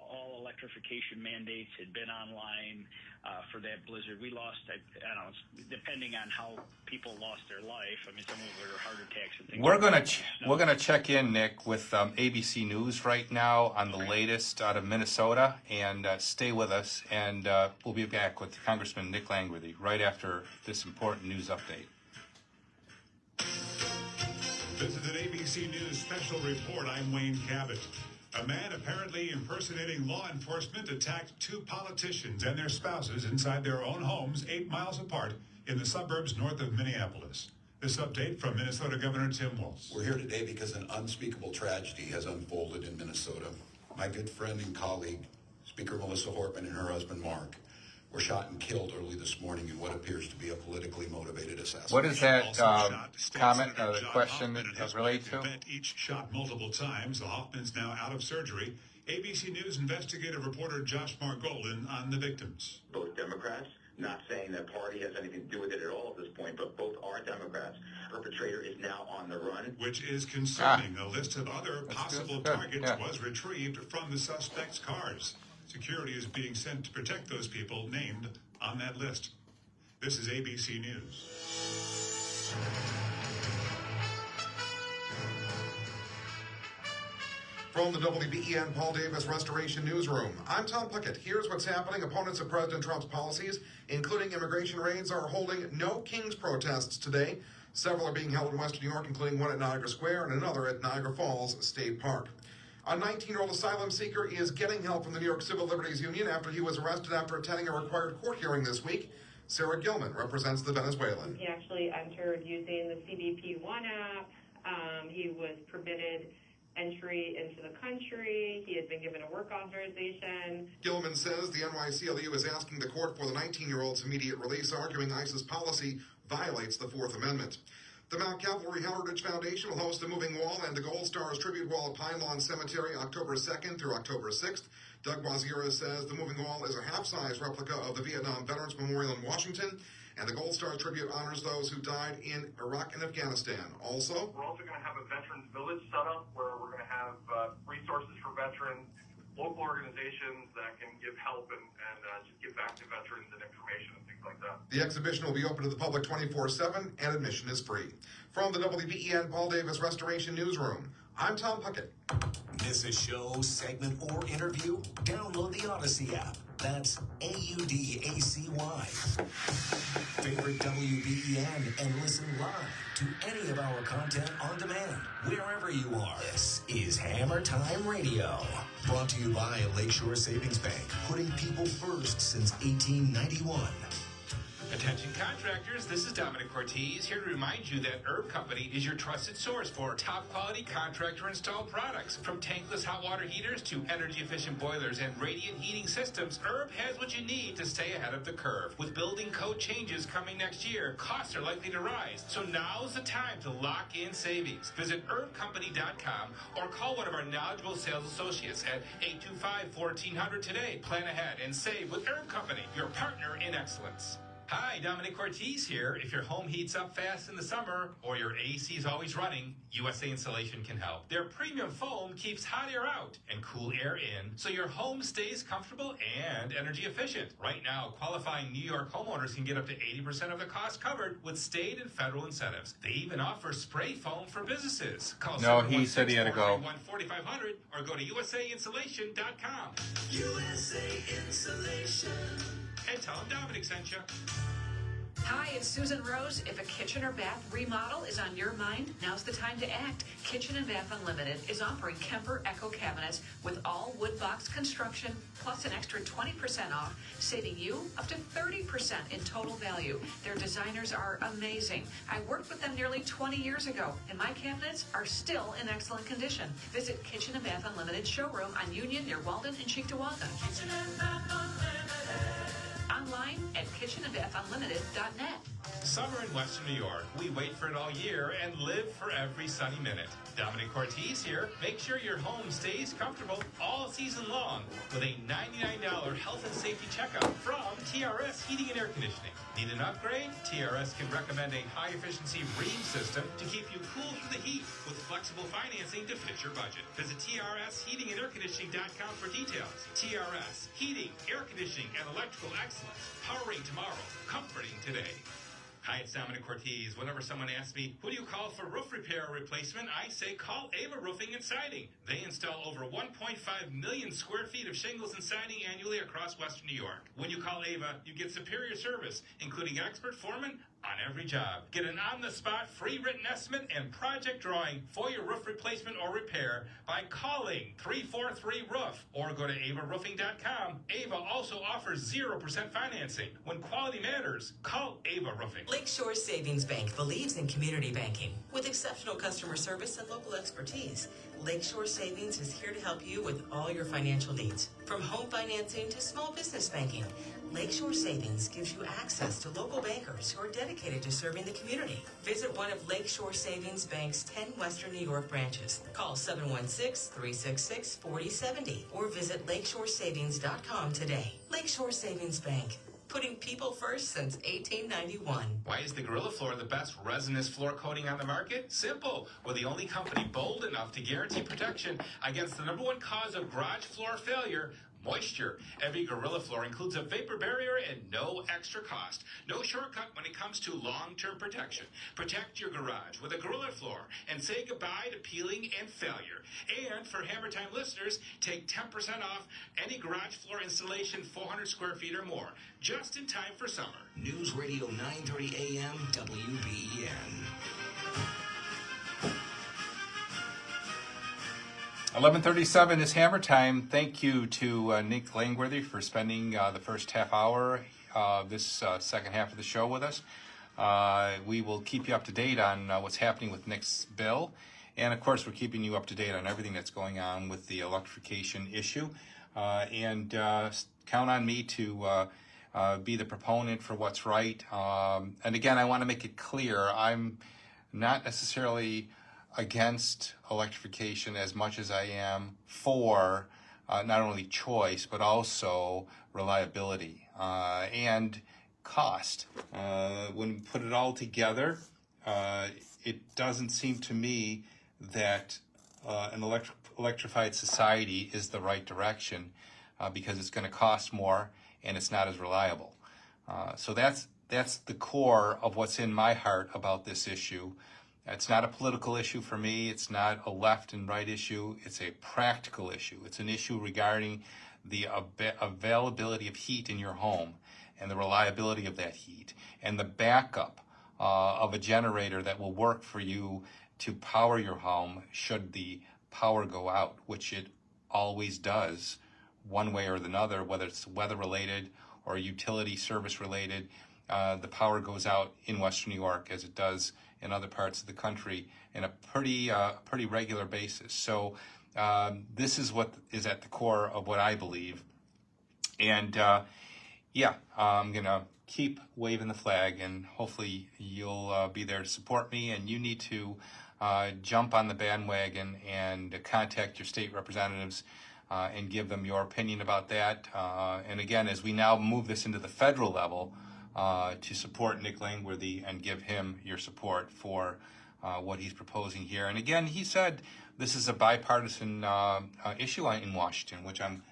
all electrification mandates had been online for that blizzard, we lost, I don't know, depending on how people lost their life. I mean, some of it are heart attacks and things. We're gonna check in, Nick, with ABC News right now on the latest out of Minnesota, and stay with us, and we'll be back with Congressman Nick Langley right after this important news update. This is an ABC News special report. I'm Wayne Cabot. A man apparently impersonating law enforcement attacked two politicians and their spouses inside their own homes 8 miles apart in the suburbs north of Minneapolis. This update from Minnesota Governor Tim Walz. We're here today because an unspeakable tragedy has unfolded in Minnesota. My good friend and colleague, Speaker Melissa Hortman, and her husband Mark were shot and killed early this morning in what appears to be a politically motivated assassination. What does that comment, the question relate to? Each shot multiple times. The Hoffman's now out of surgery. ABC News investigative reporter Josh Margolin on the victims. Both Democrats, not saying that party has anything to do with it at all at this point, but both are Democrats. Perpetrator is now on the run. Which is concerning. A list of other possible targets was retrieved from the suspects' cars. Security is being sent to protect those people named on that list. This is ABC News. From the WBEN Paul Davis Restoration Newsroom, I'm Tom Puckett. Here's what's happening. Opponents of President Trump's policies, including immigration raids, are holding No Kings protests today. Several are being held in Western New York, including one at Niagara Square and another at Niagara Falls State Park. A 19-year-old asylum seeker is getting help from the New York Civil Liberties Union after he was arrested after attending a required court hearing this week. Sarah Gilman represents the Venezuelan. He actually entered using the CBP One app. He was permitted entry into the country. He had been given a work authorization. Gilman says the NYCLU is asking the court for the 19-year-old's immediate release, arguing ICE's policy violates the Fourth Amendment. The Mount Calvary Heritage Foundation will host a moving wall and the Gold Stars tribute wall at Pine Lawn Cemetery October 2nd through October 6th. Doug Wazira says the moving wall is a half-size replica of the Vietnam Veterans Memorial in Washington, and the Gold Stars tribute honors those who died in Iraq and Afghanistan. Also, we're also going to have a Veterans Village set up where we're going to have resources for veterans, local organizations that can give help and just give back to veterans and information and things like that. The exhibition will be open to the public 24/7 and admission is free. From the WBEN Paul Davis Restoration Newsroom, I'm Tom Puckett. Miss a show, segment, or interview? Download the Odyssey app. That's AUDACY. Favorite WBEN and listen live to any of our content on demand, wherever you are. This is Hammer Time Radio. Brought to you by Lakeshore Savings Bank, putting people first since 1891. Attention contractors, this is Dominic Cortez here to remind you that Herb Company is your trusted source for top quality contractor installed products. From tankless hot water heaters to energy efficient boilers and radiant heating systems, Herb has what you need to stay ahead of the curve. With building code changes coming next year, costs are likely to rise. So now's the time to lock in savings. Visit herbcompany.com or call one of our knowledgeable sales associates at 825-1400 today. Plan ahead and save with Herb Company, your partner in excellence. Hi, Dominic Cortez here. If your home heats up fast in the summer or your AC is always running, USA Insulation can help. Their premium foam keeps hot air out and cool air in, so your home stays comfortable and energy efficient. Right now, qualifying New York homeowners can get up to 80% of the cost covered with state and federal incentives. They even offer spray foam for businesses. Call No, he said he had to go. 4500 or go to USAinsulation.com. USA Insulation. And tell them Dominic sent you. Hi, it's Susan Rose. If a kitchen or bath remodel is on your mind, now's the time to act. Kitchen and Bath Unlimited is offering Kemper Echo cabinets with all wood box construction plus an extra 20% off, saving you up to 30% in total value. Their designers are amazing. I worked with them nearly 20 years ago, and my cabinets are still in excellent condition. Visit Kitchen and Bath Unlimited showroom on Union near Walden and Cheektowaga. Kitchen and Bath Unlimited. Online at kitchenandbathunlimited.net. Summer in Western New York. We wait for it all year and live for every sunny minute. Dominic Ortiz here. Make sure your home stays comfortable all season long with a $99 health and safety checkup from TRS Heating and Air Conditioning. Need an upgrade? TRS can recommend a high-efficiency ream system to keep you cool through the heat with flexible financing to fit your budget. Visit TRSHeatingandAirConditioning.com for details. TRS Heating, Air Conditioning, and Electrical Excellence. Powering tomorrow. Comforting today. Hi, it's Dominic Ortiz. Whenever someone asks me, who do you call for roof repair or replacement, I say call Ava Roofing and Siding. They install over 1.5 million square feet of shingles and siding annually across Western New York. When you call Ava, you get superior service, including expert foremen on every job. Get an on-the-spot free written estimate and project drawing for your roof replacement or repair by calling 343-ROOF or go to avaroofing.com. Ava also offers 0% financing. When quality matters, call Ava Roofing. Lakeshore Savings Bank believes in community banking with exceptional customer service and local expertise. Lakeshore Savings is here to help you with all your financial needs, from home financing to small business banking. Lakeshore Savings gives you access to local bankers who are dedicated to serving the community. Visit one of Lakeshore Savings Bank's 10 Western New York branches. Call 716-366-4070 or visit lakeshoresavings.com today. Lakeshore Savings Bank, putting people first since 1891. Why is the Gorilla Floor the best resinous floor coating on the market? Simple. We're the only company bold enough to guarantee protection against the #1 cause of garage floor failure, moisture. Every Gorilla Floor includes a vapor barrier and no extra cost. No shortcut when it comes to long-term protection. Protect your garage with a Gorilla Floor and say goodbye to peeling and failure. And for Hammer Time listeners, take 10% off any garage floor installation 400 square feet or more, just in time for summer. News Radio 930 AM WBEN. 11:37 is Hammer Time. Thank you to Nick Langworthy for spending the first half hour this second half of the show with us. We will keep you up to date on what's happening with Nick's bill. And, of course, we're keeping you up to date on everything that's going on with the electrification issue. And count on me to be the proponent for what's right. And, again, I want to make it clear, I'm not necessarily against electrification as much as I am for not only choice, but also reliability and cost. When we put it all together, it doesn't seem to me that an electrified society is the right direction because it's going to cost more and it's not as reliable. So that's the core of what's in my heart about this issue. It's not a political issue for me. It's not a left and right issue. It's a practical issue. It's an issue regarding the availability of heat in your home and the reliability of that heat and the backup of a generator that will work for you to power your home should the power go out, which it always does one way or another, whether it's weather-related or utility service-related. The power goes out in Western New York as it does in other parts of the country in a pretty regular basis. So this is what is at the core of what I believe. And I'm going to keep waving the flag, and hopefully you'll be there to support me. And you need to jump on the bandwagon and contact your state representatives and give them your opinion about that. And again, as we now move this into the federal level, to support Nick Langworthy and give him your support for what he's proposing here. And again, he said this is a bipartisan issue in Washington, which I'm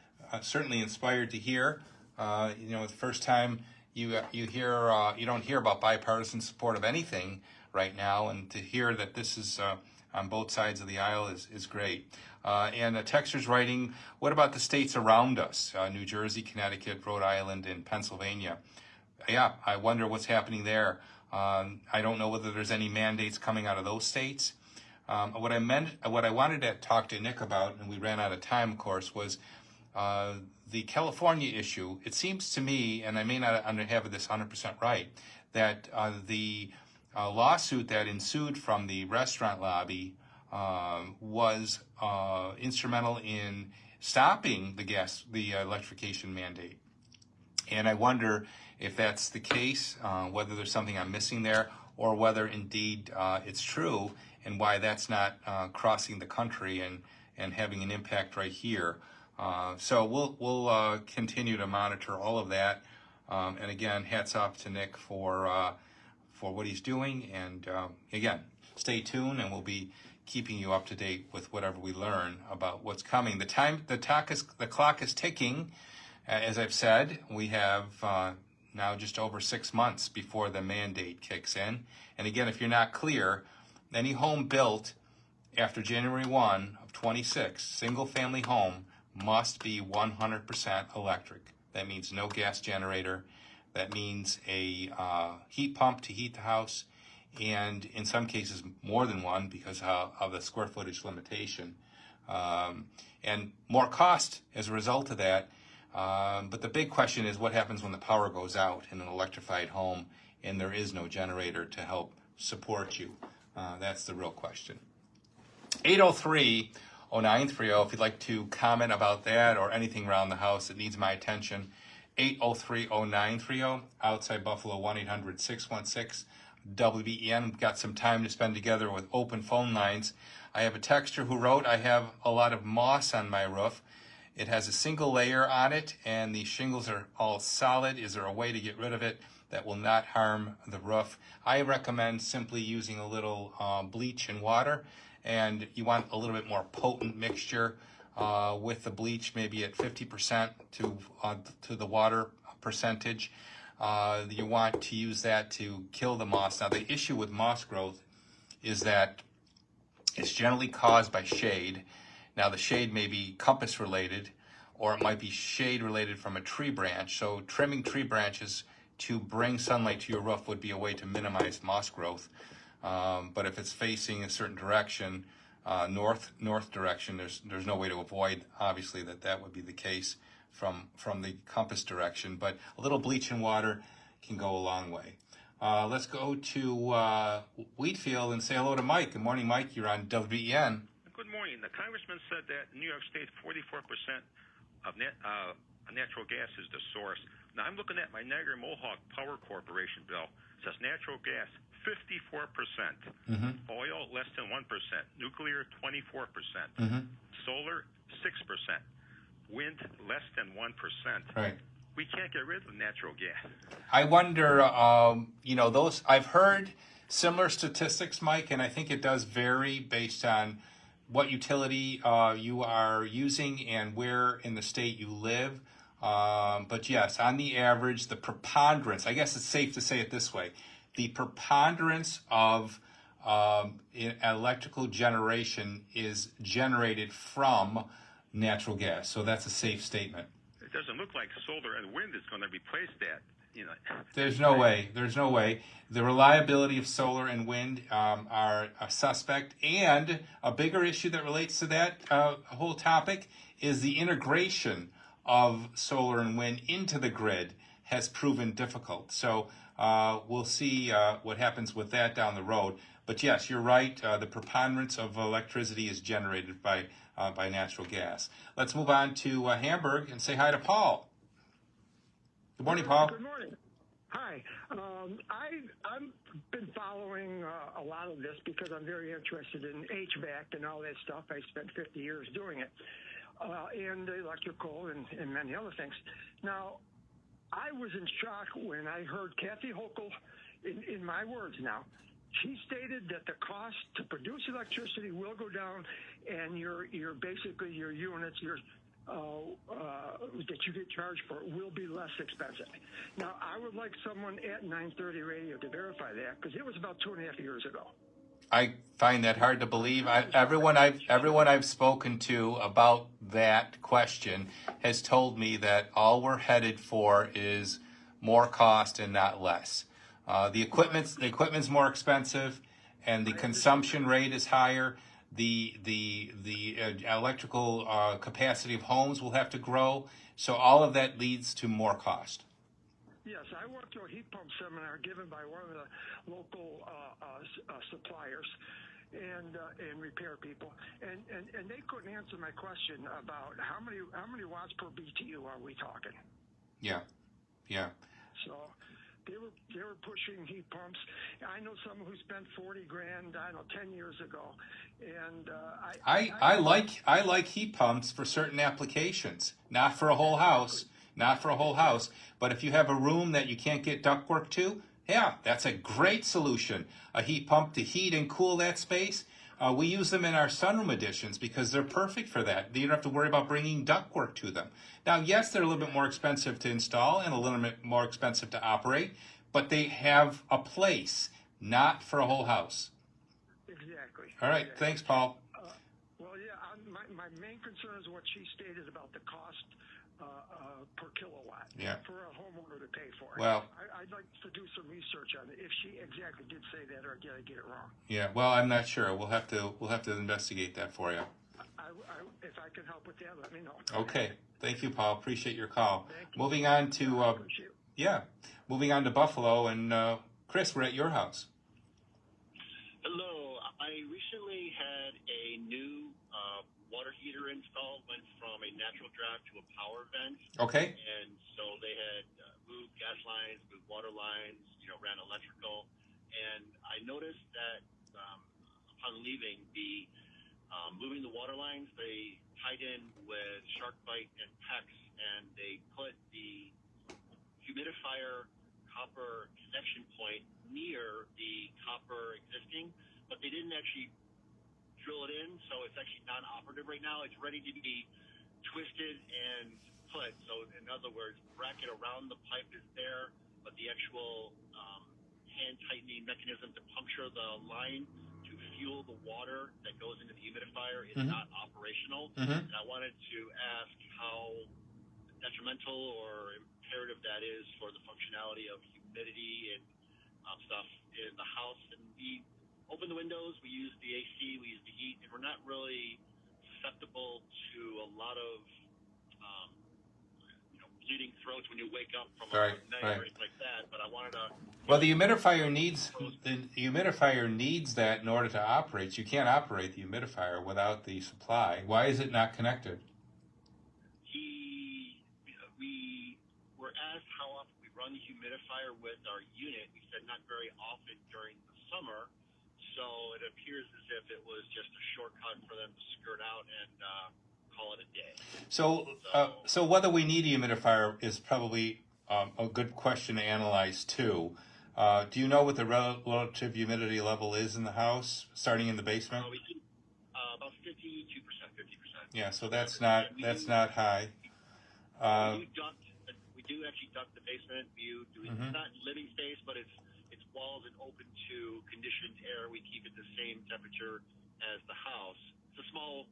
certainly inspired to hear. The first time you don't hear about bipartisan support of anything right now, and to hear that this is on both sides of the aisle is great. And a texter's writing, what about the states around us? New Jersey, Connecticut, Rhode Island, and Pennsylvania. Yeah, I wonder what's happening there. I don't know whether there's any mandates coming out of those states. What I wanted to talk to Nick about, and we ran out of time, of course, was the California issue. It seems to me, and I may not have this 100% right, that the lawsuit that ensued from the restaurant lobby was instrumental in stopping the electrification mandate. And I wonder if that's the case, whether there's something I'm missing there, or whether indeed it's true, and why that's not crossing the country and having an impact right here. So we'll continue to monitor all of that. And again, hats off to Nick for what he's doing. And again, stay tuned, and we'll be keeping you up to date with whatever we learn about what's coming. The clock is ticking. As I've said, we have now just over 6 months before the mandate kicks in. And again, if you're not clear, any home built after January 1 of 26, single-family home, must be 100% electric. That means no gas generator. That means a heat pump to heat the house, and in some cases more than one because of the square footage limitation. And more cost as a result of that. But the big question is what happens when the power goes out in an electrified home and there is no generator to help support you. That's the real question. 803-0930, if you'd like to comment about that or anything around the house that needs my attention. 803-0930, outside Buffalo, 1-800-616-WBEN. We've got some time to spend together with open phone lines. I have a texter who wrote, I have a lot of moss on my roof. It has a single layer on it, and the shingles are all solid. Is there a way to get rid of it that will not harm the roof? I recommend simply using a little bleach and water, and you want a little bit more potent mixture with the bleach, maybe at 50% to the water percentage. You want to use that to kill the moss. Now, the issue with moss growth is that it's generally caused by shade. Now, the shade may be compass related, or it might be shade related from a tree branch. So trimming tree branches to bring sunlight to your roof would be a way to minimize moss growth. But if it's facing a certain direction, north direction, there's no way to avoid, obviously, that would be the case from the compass direction. But a little bleach and water can go a long way. Let's go to Wheatfield and say hello to Mike. Good morning, Mike. You're on WBEN. Good morning. The congressman said that in New York State, 44% of natural gas is the source. Now, I'm looking at my Niagara Mohawk Power Corporation bill. It says natural gas, 54%. Oil, less than 1%. Nuclear, 24%. Solar, 6%. Wind, less than 1%. Right. We can't get rid of natural gas. I wonder, those, I've heard similar statistics, Mike, and I think it does vary based on what utility you are using and where in the state you live. But yes, on the average, the preponderance, I guess it's safe to say it this way, the preponderance of electrical generation is generated from natural gas. So that's a safe statement. It doesn't look like solar and wind is going to replace that. There's no way. There's no way. The reliability of solar and wind are a suspect. And a bigger issue that relates to that whole topic is the integration of solar and wind into the grid has proven difficult. So we'll see what happens with that down the road. But yes, you're right. The preponderance of electricity is generated by natural gas. Let's move on to Hamburg and say hi to Paul. Good morning, Paul. Good morning. Hi. I've been following a lot of this because I'm very interested in HVAC and all that stuff. I spent 50 years doing it, and electrical and many other things. Now, I was in shock when I heard Kathy Hochul, in my words now, she stated that the cost to produce electricity will go down, and your basically your units, that you get charged for will be less expensive. Now, I would like someone at 930 Radio to verify that because it was about 2.5 years ago. I find that hard to believe. Everyone I've spoken to about that question has told me that all we're headed for is more cost and not less. The equipment's more expensive, and the consumption rate is higher. The electrical capacity of homes will have to grow. So all of that leads to more cost. Yes, I went to a heat pump seminar given by one of the local suppliers and repair people, and they couldn't answer my question about how many watts per BTU are we talking. Yeah. So they were pushing heat pumps. I know someone who spent $40,000, 10 years ago, and I like heat pumps for certain applications, not for a whole house, but if you have a room that you can't get ductwork to, yeah, that's a great solution. A heat pump to heat and cool that space. We use them in our sunroom additions because they're perfect for that. You don't have to worry about bringing ductwork to them. Now, yes, they're a little bit more expensive to install and a little bit more expensive to operate, but they have a place, not for a whole house. Exactly. All right, thanks, Paul. Well, yeah, my main concern is what she stated about the cost per kilowatt for a homeowner to pay for it. Well, I'd like to do some research on it, if she exactly did say that, or did I get it wrong? Yeah, well, I'm not sure. We'll have to investigate that for you. If I can help with that, let me know. Okay, thank you, Paul. Appreciate your call. Moving on to Buffalo, and Chris, we're at your house. Hello. I recently had a new water heater installed, went from a natural draft to a power vent. Okay. And so they had moved gas lines, moved water lines, ran electrical. And I noticed that upon leaving, moving the water lines, they tied in with shark bite and PEX, and they put the humidifier copper connection point near the copper existing, but they didn't actually drill it in, so it's actually non-operative right now. It's ready to be twisted and put. So in other words, bracket around the pipe is there, but the actual hand tightening mechanism to puncture the line to fuel the water that goes into the humidifier is not operational. And I wanted to ask how detrimental or imperative that is for the functionality of humidity and stuff in the house. And we open the windows, we use the AC, we use the heat, and we're not really susceptible to a lot of bleeding throats when you wake up from a night or anything like that. But I wanted to. Well, the humidifier needs that in order to operate. You can't operate the humidifier without the supply. Why is it not connected? We were asked how often we run the humidifier with our unit. We said not very often during the summer. So it appears as if it was just a shortcut for them to skirt out and call it a day. So whether we need a humidifier is probably a good question to analyze too. Do you know what the relative humidity level is in the house, starting in the basement? About 52%, 50%. Yeah, so that's not high. We do actually duct the basement. It's not living space, but it's walls and open to conditioned air. We keep it the same temperature as the house. It's a small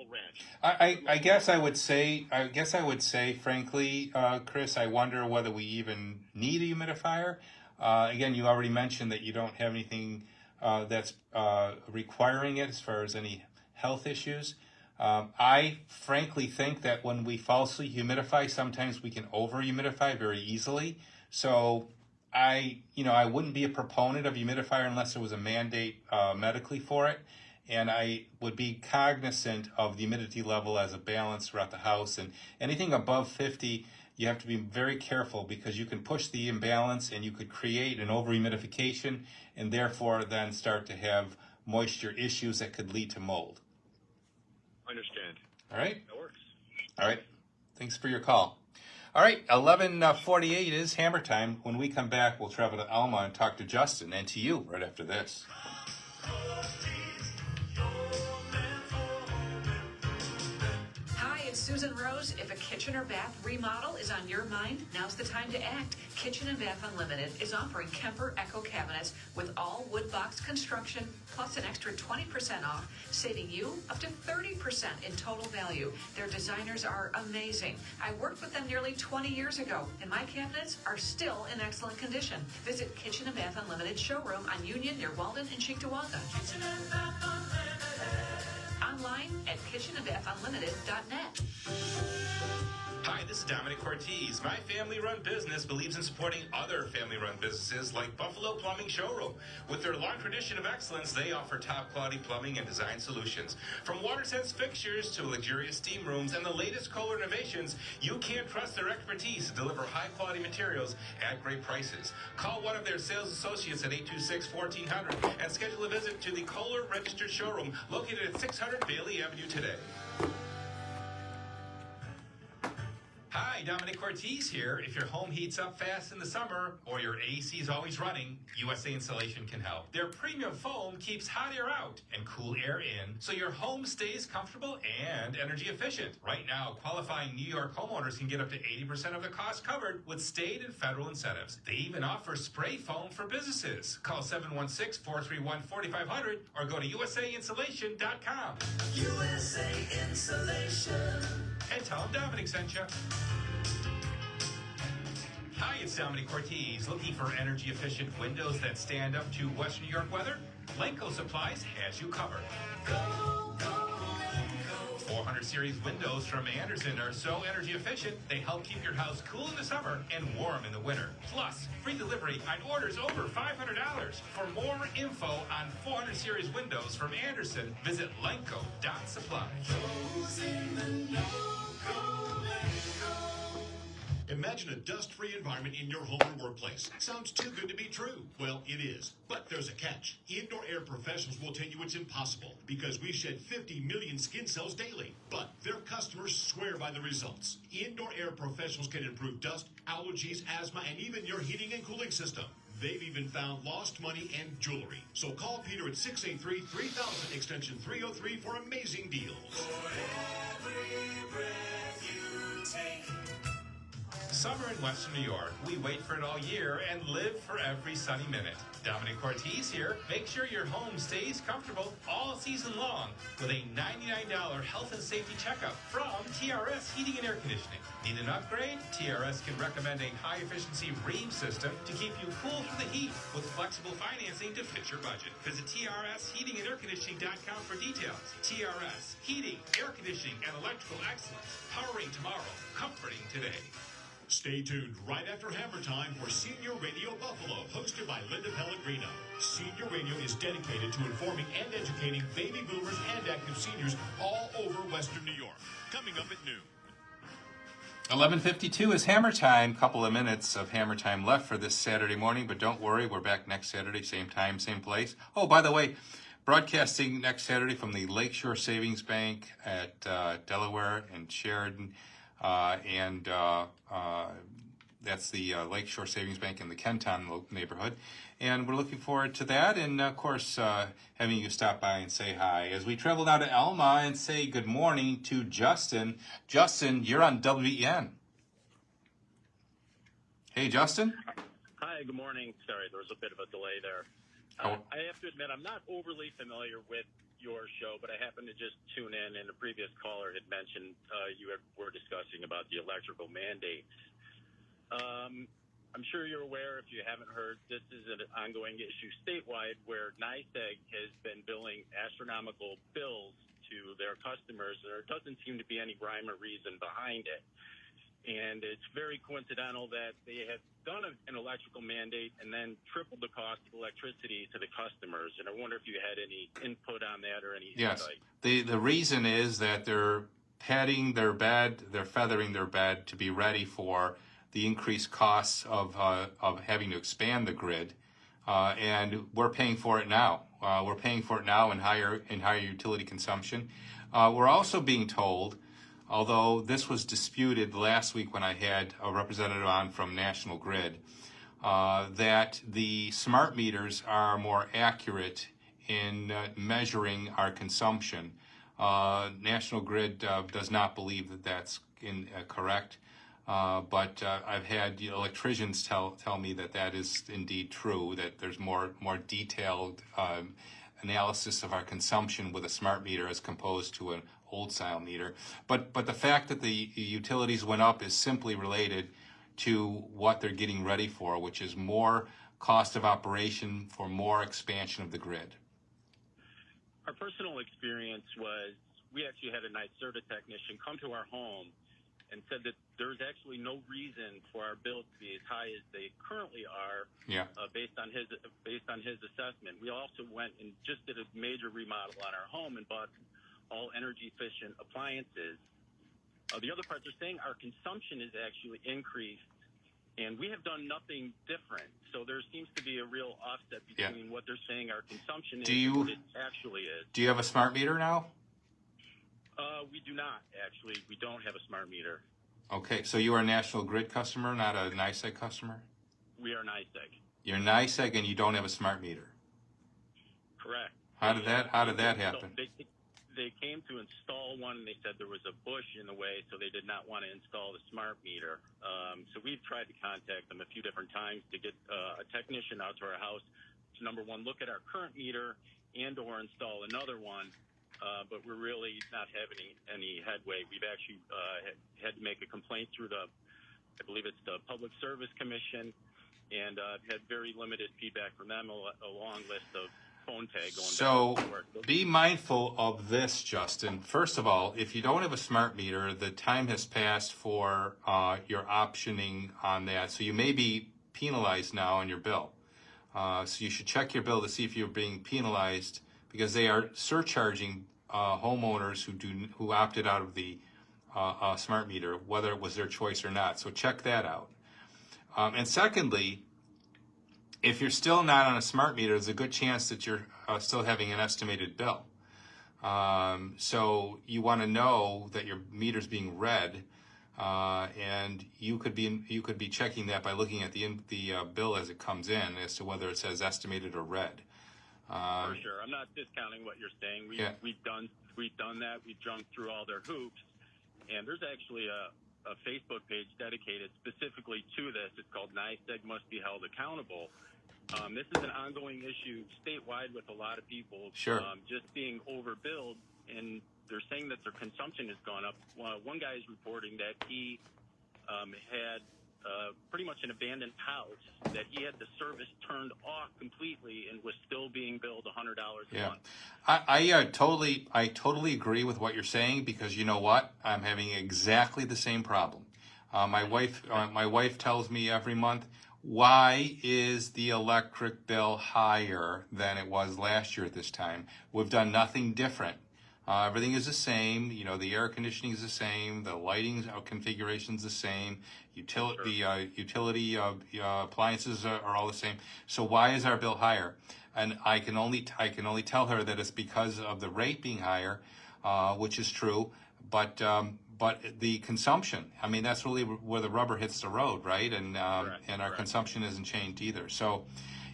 ranch. I guess I would say, frankly, Chris, I wonder whether we even need a humidifier. Again, you already mentioned that you don't have anything that's requiring it as far as any health issues. I frankly think that when we falsely humidify, sometimes we can over-humidify very easily. So I wouldn't be a proponent of humidifier unless there was a mandate medically for it. And I would be cognizant of the humidity level as a balance throughout the house. And anything above 50, you have to be very careful because you can push the imbalance and you could create an over-humidification and therefore then start to have moisture issues that could lead to mold. I understand. All right? That works. All right. Thanks for your call. All right, 11:48 is Hammer Time. When we come back, we'll travel to Alma and talk to Justin and to you right after this. Hi, it's Susan Rose. If a kitchen or bath remodel is on your mind, now's the time to act. Kitchen and Bath Unlimited is offering Kemper Echo cabinets with all wood box construction plus an extra 20% off, saving you up to 30% in total value. Their designers are amazing. I worked with them nearly 20 years ago, and my cabinets are still in excellent condition. Visit Kitchen and Bath Unlimited showroom on Union near Walden and Cheektowaga. Kitchen and Bath Unlimited. Online at kitchenandbathunlimited.net. Hi, this is Dominic Ortiz. My family-run business believes in supporting other family-run businesses like Buffalo Plumbing Showroom. With their long tradition of excellence, they offer top-quality plumbing and design solutions. From water-sense fixtures to luxurious steam rooms and the latest Kohler innovations, you can trust their expertise to deliver high-quality materials at great prices. Call one of their sales associates at 826-1400 and schedule a visit to the Kohler Registered Showroom located at 600 Bailey Avenue today. Hi, Dominic Ortiz here. If your home heats up fast in the summer or your AC is always running, USA Insulation can help. Their premium foam keeps hot air out and cool air in, so your home stays comfortable and energy efficient. Right now, qualifying New York homeowners can get up to 80% of the cost covered with state and federal incentives. They even offer spray foam for businesses. Call 716-431-4500 or go to USAinsulation.com. USA Insulation. And tell them Dominic sent you. Hi, it's Dominic Ortiz. Looking for energy-efficient windows that stand up to Western New York weather? Lenco Supplies has you covered. 400 series windows from Anderson are so energy efficient, they help keep your house cool in the summer and warm in the winter. Plus, free delivery on orders over $500. For more info on 400 series windows from Anderson, visit lenco.supply. Imagine a dust-free environment in your home or workplace. Sounds too good to be true. Well, it is. But there's a catch. Indoor Air Professionals will tell you it's impossible because we shed 50 million skin cells daily. But their customers swear by the results. Indoor Air Professionals can improve dust, allergies, asthma, and even your heating and cooling system. They've even found lost money and jewelry. So call Peter at 683-3000 extension 303 for amazing deals. For every breath you take. Summer in Western New York. We wait for it all year and live for every sunny minute. Dominic Ortiz here. Make sure your home stays comfortable all season long with a $99 health and safety checkup from TRS Heating and Air Conditioning. Need an upgrade? TRS can recommend a high-efficiency ream system to keep you cool through the heat with flexible financing to fit your budget. Visit TRSHeatingandAirConditioning.com for details. TRS Heating, Air Conditioning, and Electrical Excellence. Powering tomorrow. Comforting today. Stay tuned right after Hammer Time for Senior Radio Buffalo, hosted by Linda Pellegrino. Senior Radio is dedicated to informing and educating baby boomers and active seniors all over Western New York. Coming up at noon. 11:52 is Hammer Time. Couple of minutes of Hammer Time left for this Saturday morning, but don't worry, we're back next Saturday, same time, same place. Oh, by the way, broadcasting next Saturday from the Lakeshore Savings Bank at Delaware and Sheridan. That's the Lakeshore Savings Bank in the Kenton neighborhood. And we're looking forward to that. And, of course, having you stop by and say hi. As we travel now to Elma and say good morning to Justin. Justin, you're on WEN. Hey, Justin. Hi, good morning. Sorry, there was a bit of a delay there. I have to admit, I'm not overly familiar with your show, but I happened to just tune in, and a previous caller had mentioned were discussing about the electrical mandates. I'm sure you're aware, if you haven't heard, this is an ongoing issue statewide where NYSEG has been billing astronomical bills to their customers. There doesn't seem to be any rhyme or reason behind it. And it's very coincidental that they have done an electrical mandate and then tripled the cost of electricity to the customers. And I wonder if you had any input on that or any insight. Yes. The reason is that they're padding their bed, they're feathering their bed to be ready for the increased costs of having to expand the grid. And we're paying for it now. We're paying for it now in higher utility consumption. We're also being told, although this was disputed last week when I had a representative on from National Grid, that the smart meters are more accurate in measuring our consumption. National Grid does not believe that that's correct, but I've had electricians tell me that is indeed true, that there's more detailed analysis of our consumption with a smart meter as opposed to an old style meter. But the fact that the utilities went up is simply related to what they're getting ready for, which is more cost of operation for more expansion of the grid. Our personal experience was we actually had a NYSERDA technician come to our home and said that there's actually no reason for our bills to be as high as they currently are, based on his assessment. We also went and just did a major remodel on our home and bought all energy efficient appliances. The other part, they're saying our consumption is actually increased, and we have done nothing different. So there seems to be a real offset between what they're saying our consumption is and what it actually is. Do you have a smart meter now? We do not, actually. We don't have a smart meter. Okay, so you are a National Grid customer, not a NYSEG customer? We are NYSEG. You're NYSEG and you don't have a smart meter. Correct. How did that happen? They came to install one, and they said there was a bush in the way, so they did not want to install the smart meter. So we've tried to contact them a few different times to get a technician out to our house to, number one, look at our current meter and or install another one. But we're really not having any headway. We've actually had to make a complaint through I believe it's the Public Service Commission, and had very limited feedback from them, a long list of phone tag going So back and forth. be mindful of this, Justin. First of all, if you don't have a smart meter, the time has passed for your optioning on that. So you may be penalized now on your bill. So you should check your bill to see if you're being penalized, because they are surcharging homeowners who opted out of the smart meter, whether it was their choice or not. So check that out. And secondly, if you're still not on a smart meter, there's a good chance that you're still having an estimated bill. So you want to know that your meter's being read, and you could be checking that by looking at the bill as it comes in as to whether it says estimated or read. For sure. I'm not discounting what you're saying. We've done that. We've jumped through all their hoops. And there's actually a Facebook page dedicated specifically to this. It's called NYSEG Must Be Held Accountable. This is an ongoing issue statewide with a lot of people just being overbilled, and they're saying that their consumption has gone up. One guy is reporting that he had pretty much an abandoned house, that he had the service turned off completely and was still being billed $100 a month. I totally agree with what you're saying, because you know what? I'm having exactly the same problem. My wife tells me every month, why is the electric bill higher than it was last year at this time? We've done nothing different. Everything is the same. You know, the air conditioning is the same. The lighting configuration is the same. The utility appliances are all the same. So why is our bill higher? And I can only tell her that it's because of the rate being higher, which is true. But the consumption, I mean, that's really where the rubber hits the road, right? And our consumption isn't changed either. So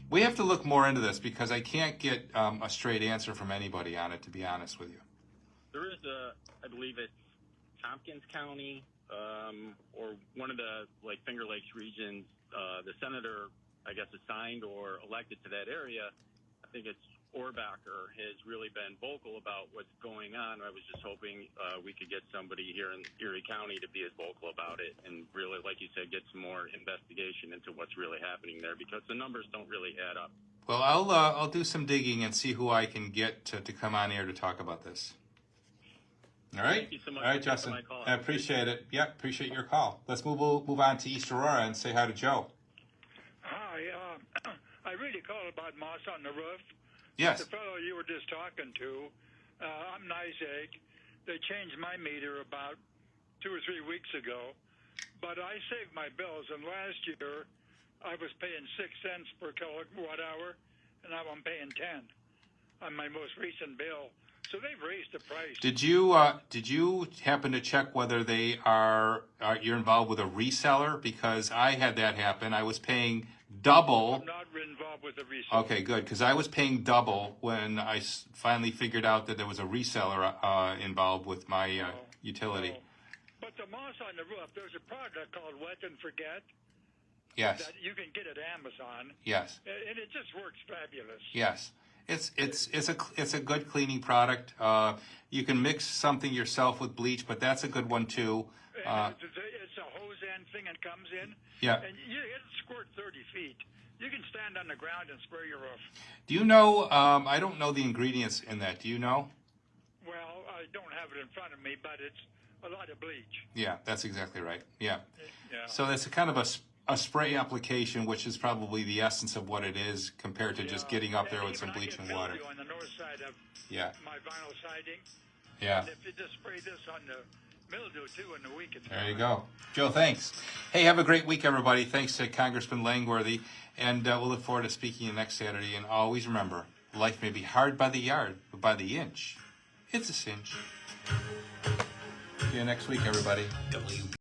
we have to look more into this, because I can't get a straight answer from anybody on it, to be honest with you. There is I believe it's Tompkins County, or one of the Finger Lakes regions. The senator, I guess, assigned or elected to that area, I think it's Orbacher, has really been vocal about what's going on. I was just hoping we could get somebody here in Erie County to be as vocal about it, and really, like you said, get some more investigation into what's really happening there, because the numbers don't really add up. Well, I'll do some digging and see who I can get to come on here to talk about this. All right. Thank you so much. All right, Justin. I appreciate it. Yeah, appreciate your call. Let's move on to East Aurora and say hi to Joe. Hi. I really called about moss on the roof. Yes. The fellow you were just talking to, I'm NYSEG. They changed my meter about 2 or 3 weeks ago, but I saved my bills. And last year, I was paying 6 cents per kilowatt hour, and now I'm paying 10 on my most recent bill. So they've raised the price. Did you happen to check whether you're involved with a reseller? Because I had that happen. I was paying double. I'm not involved with a reseller. Okay, good. Because I was paying double when I finally figured out that there was a reseller involved with my utility. But the moss on the roof, there's a product called Wet and Forget. Yes. That you can get at Amazon. Yes. And it just works fabulous. Yes. It's a good cleaning product. You can mix something yourself with bleach, but that's a good one too. It's a hose end thing that comes in. Yeah. And it'll squirt 30 feet. You can stand on the ground and spray your roof. Do you know? I don't know the ingredients in that. Do you know? Well, I don't have it in front of me, but it's a lot of bleach. Yeah, that's exactly right. Yeah. Yeah. So that's a kind of a spray application, which is probably the essence of what it is compared to just getting up there with some bleach and water. On the north side of Yeah. my vinyl siding. Yeah. And if you just spray this on the mildew too in the week, it's There you go. Joe, thanks. Hey, have a great week, everybody. Thanks to Congressman Langworthy. And we'll look forward to speaking to you next Saturday. And always remember, life may be hard by the yard, but by the inch, it's a cinch. See you next week, everybody.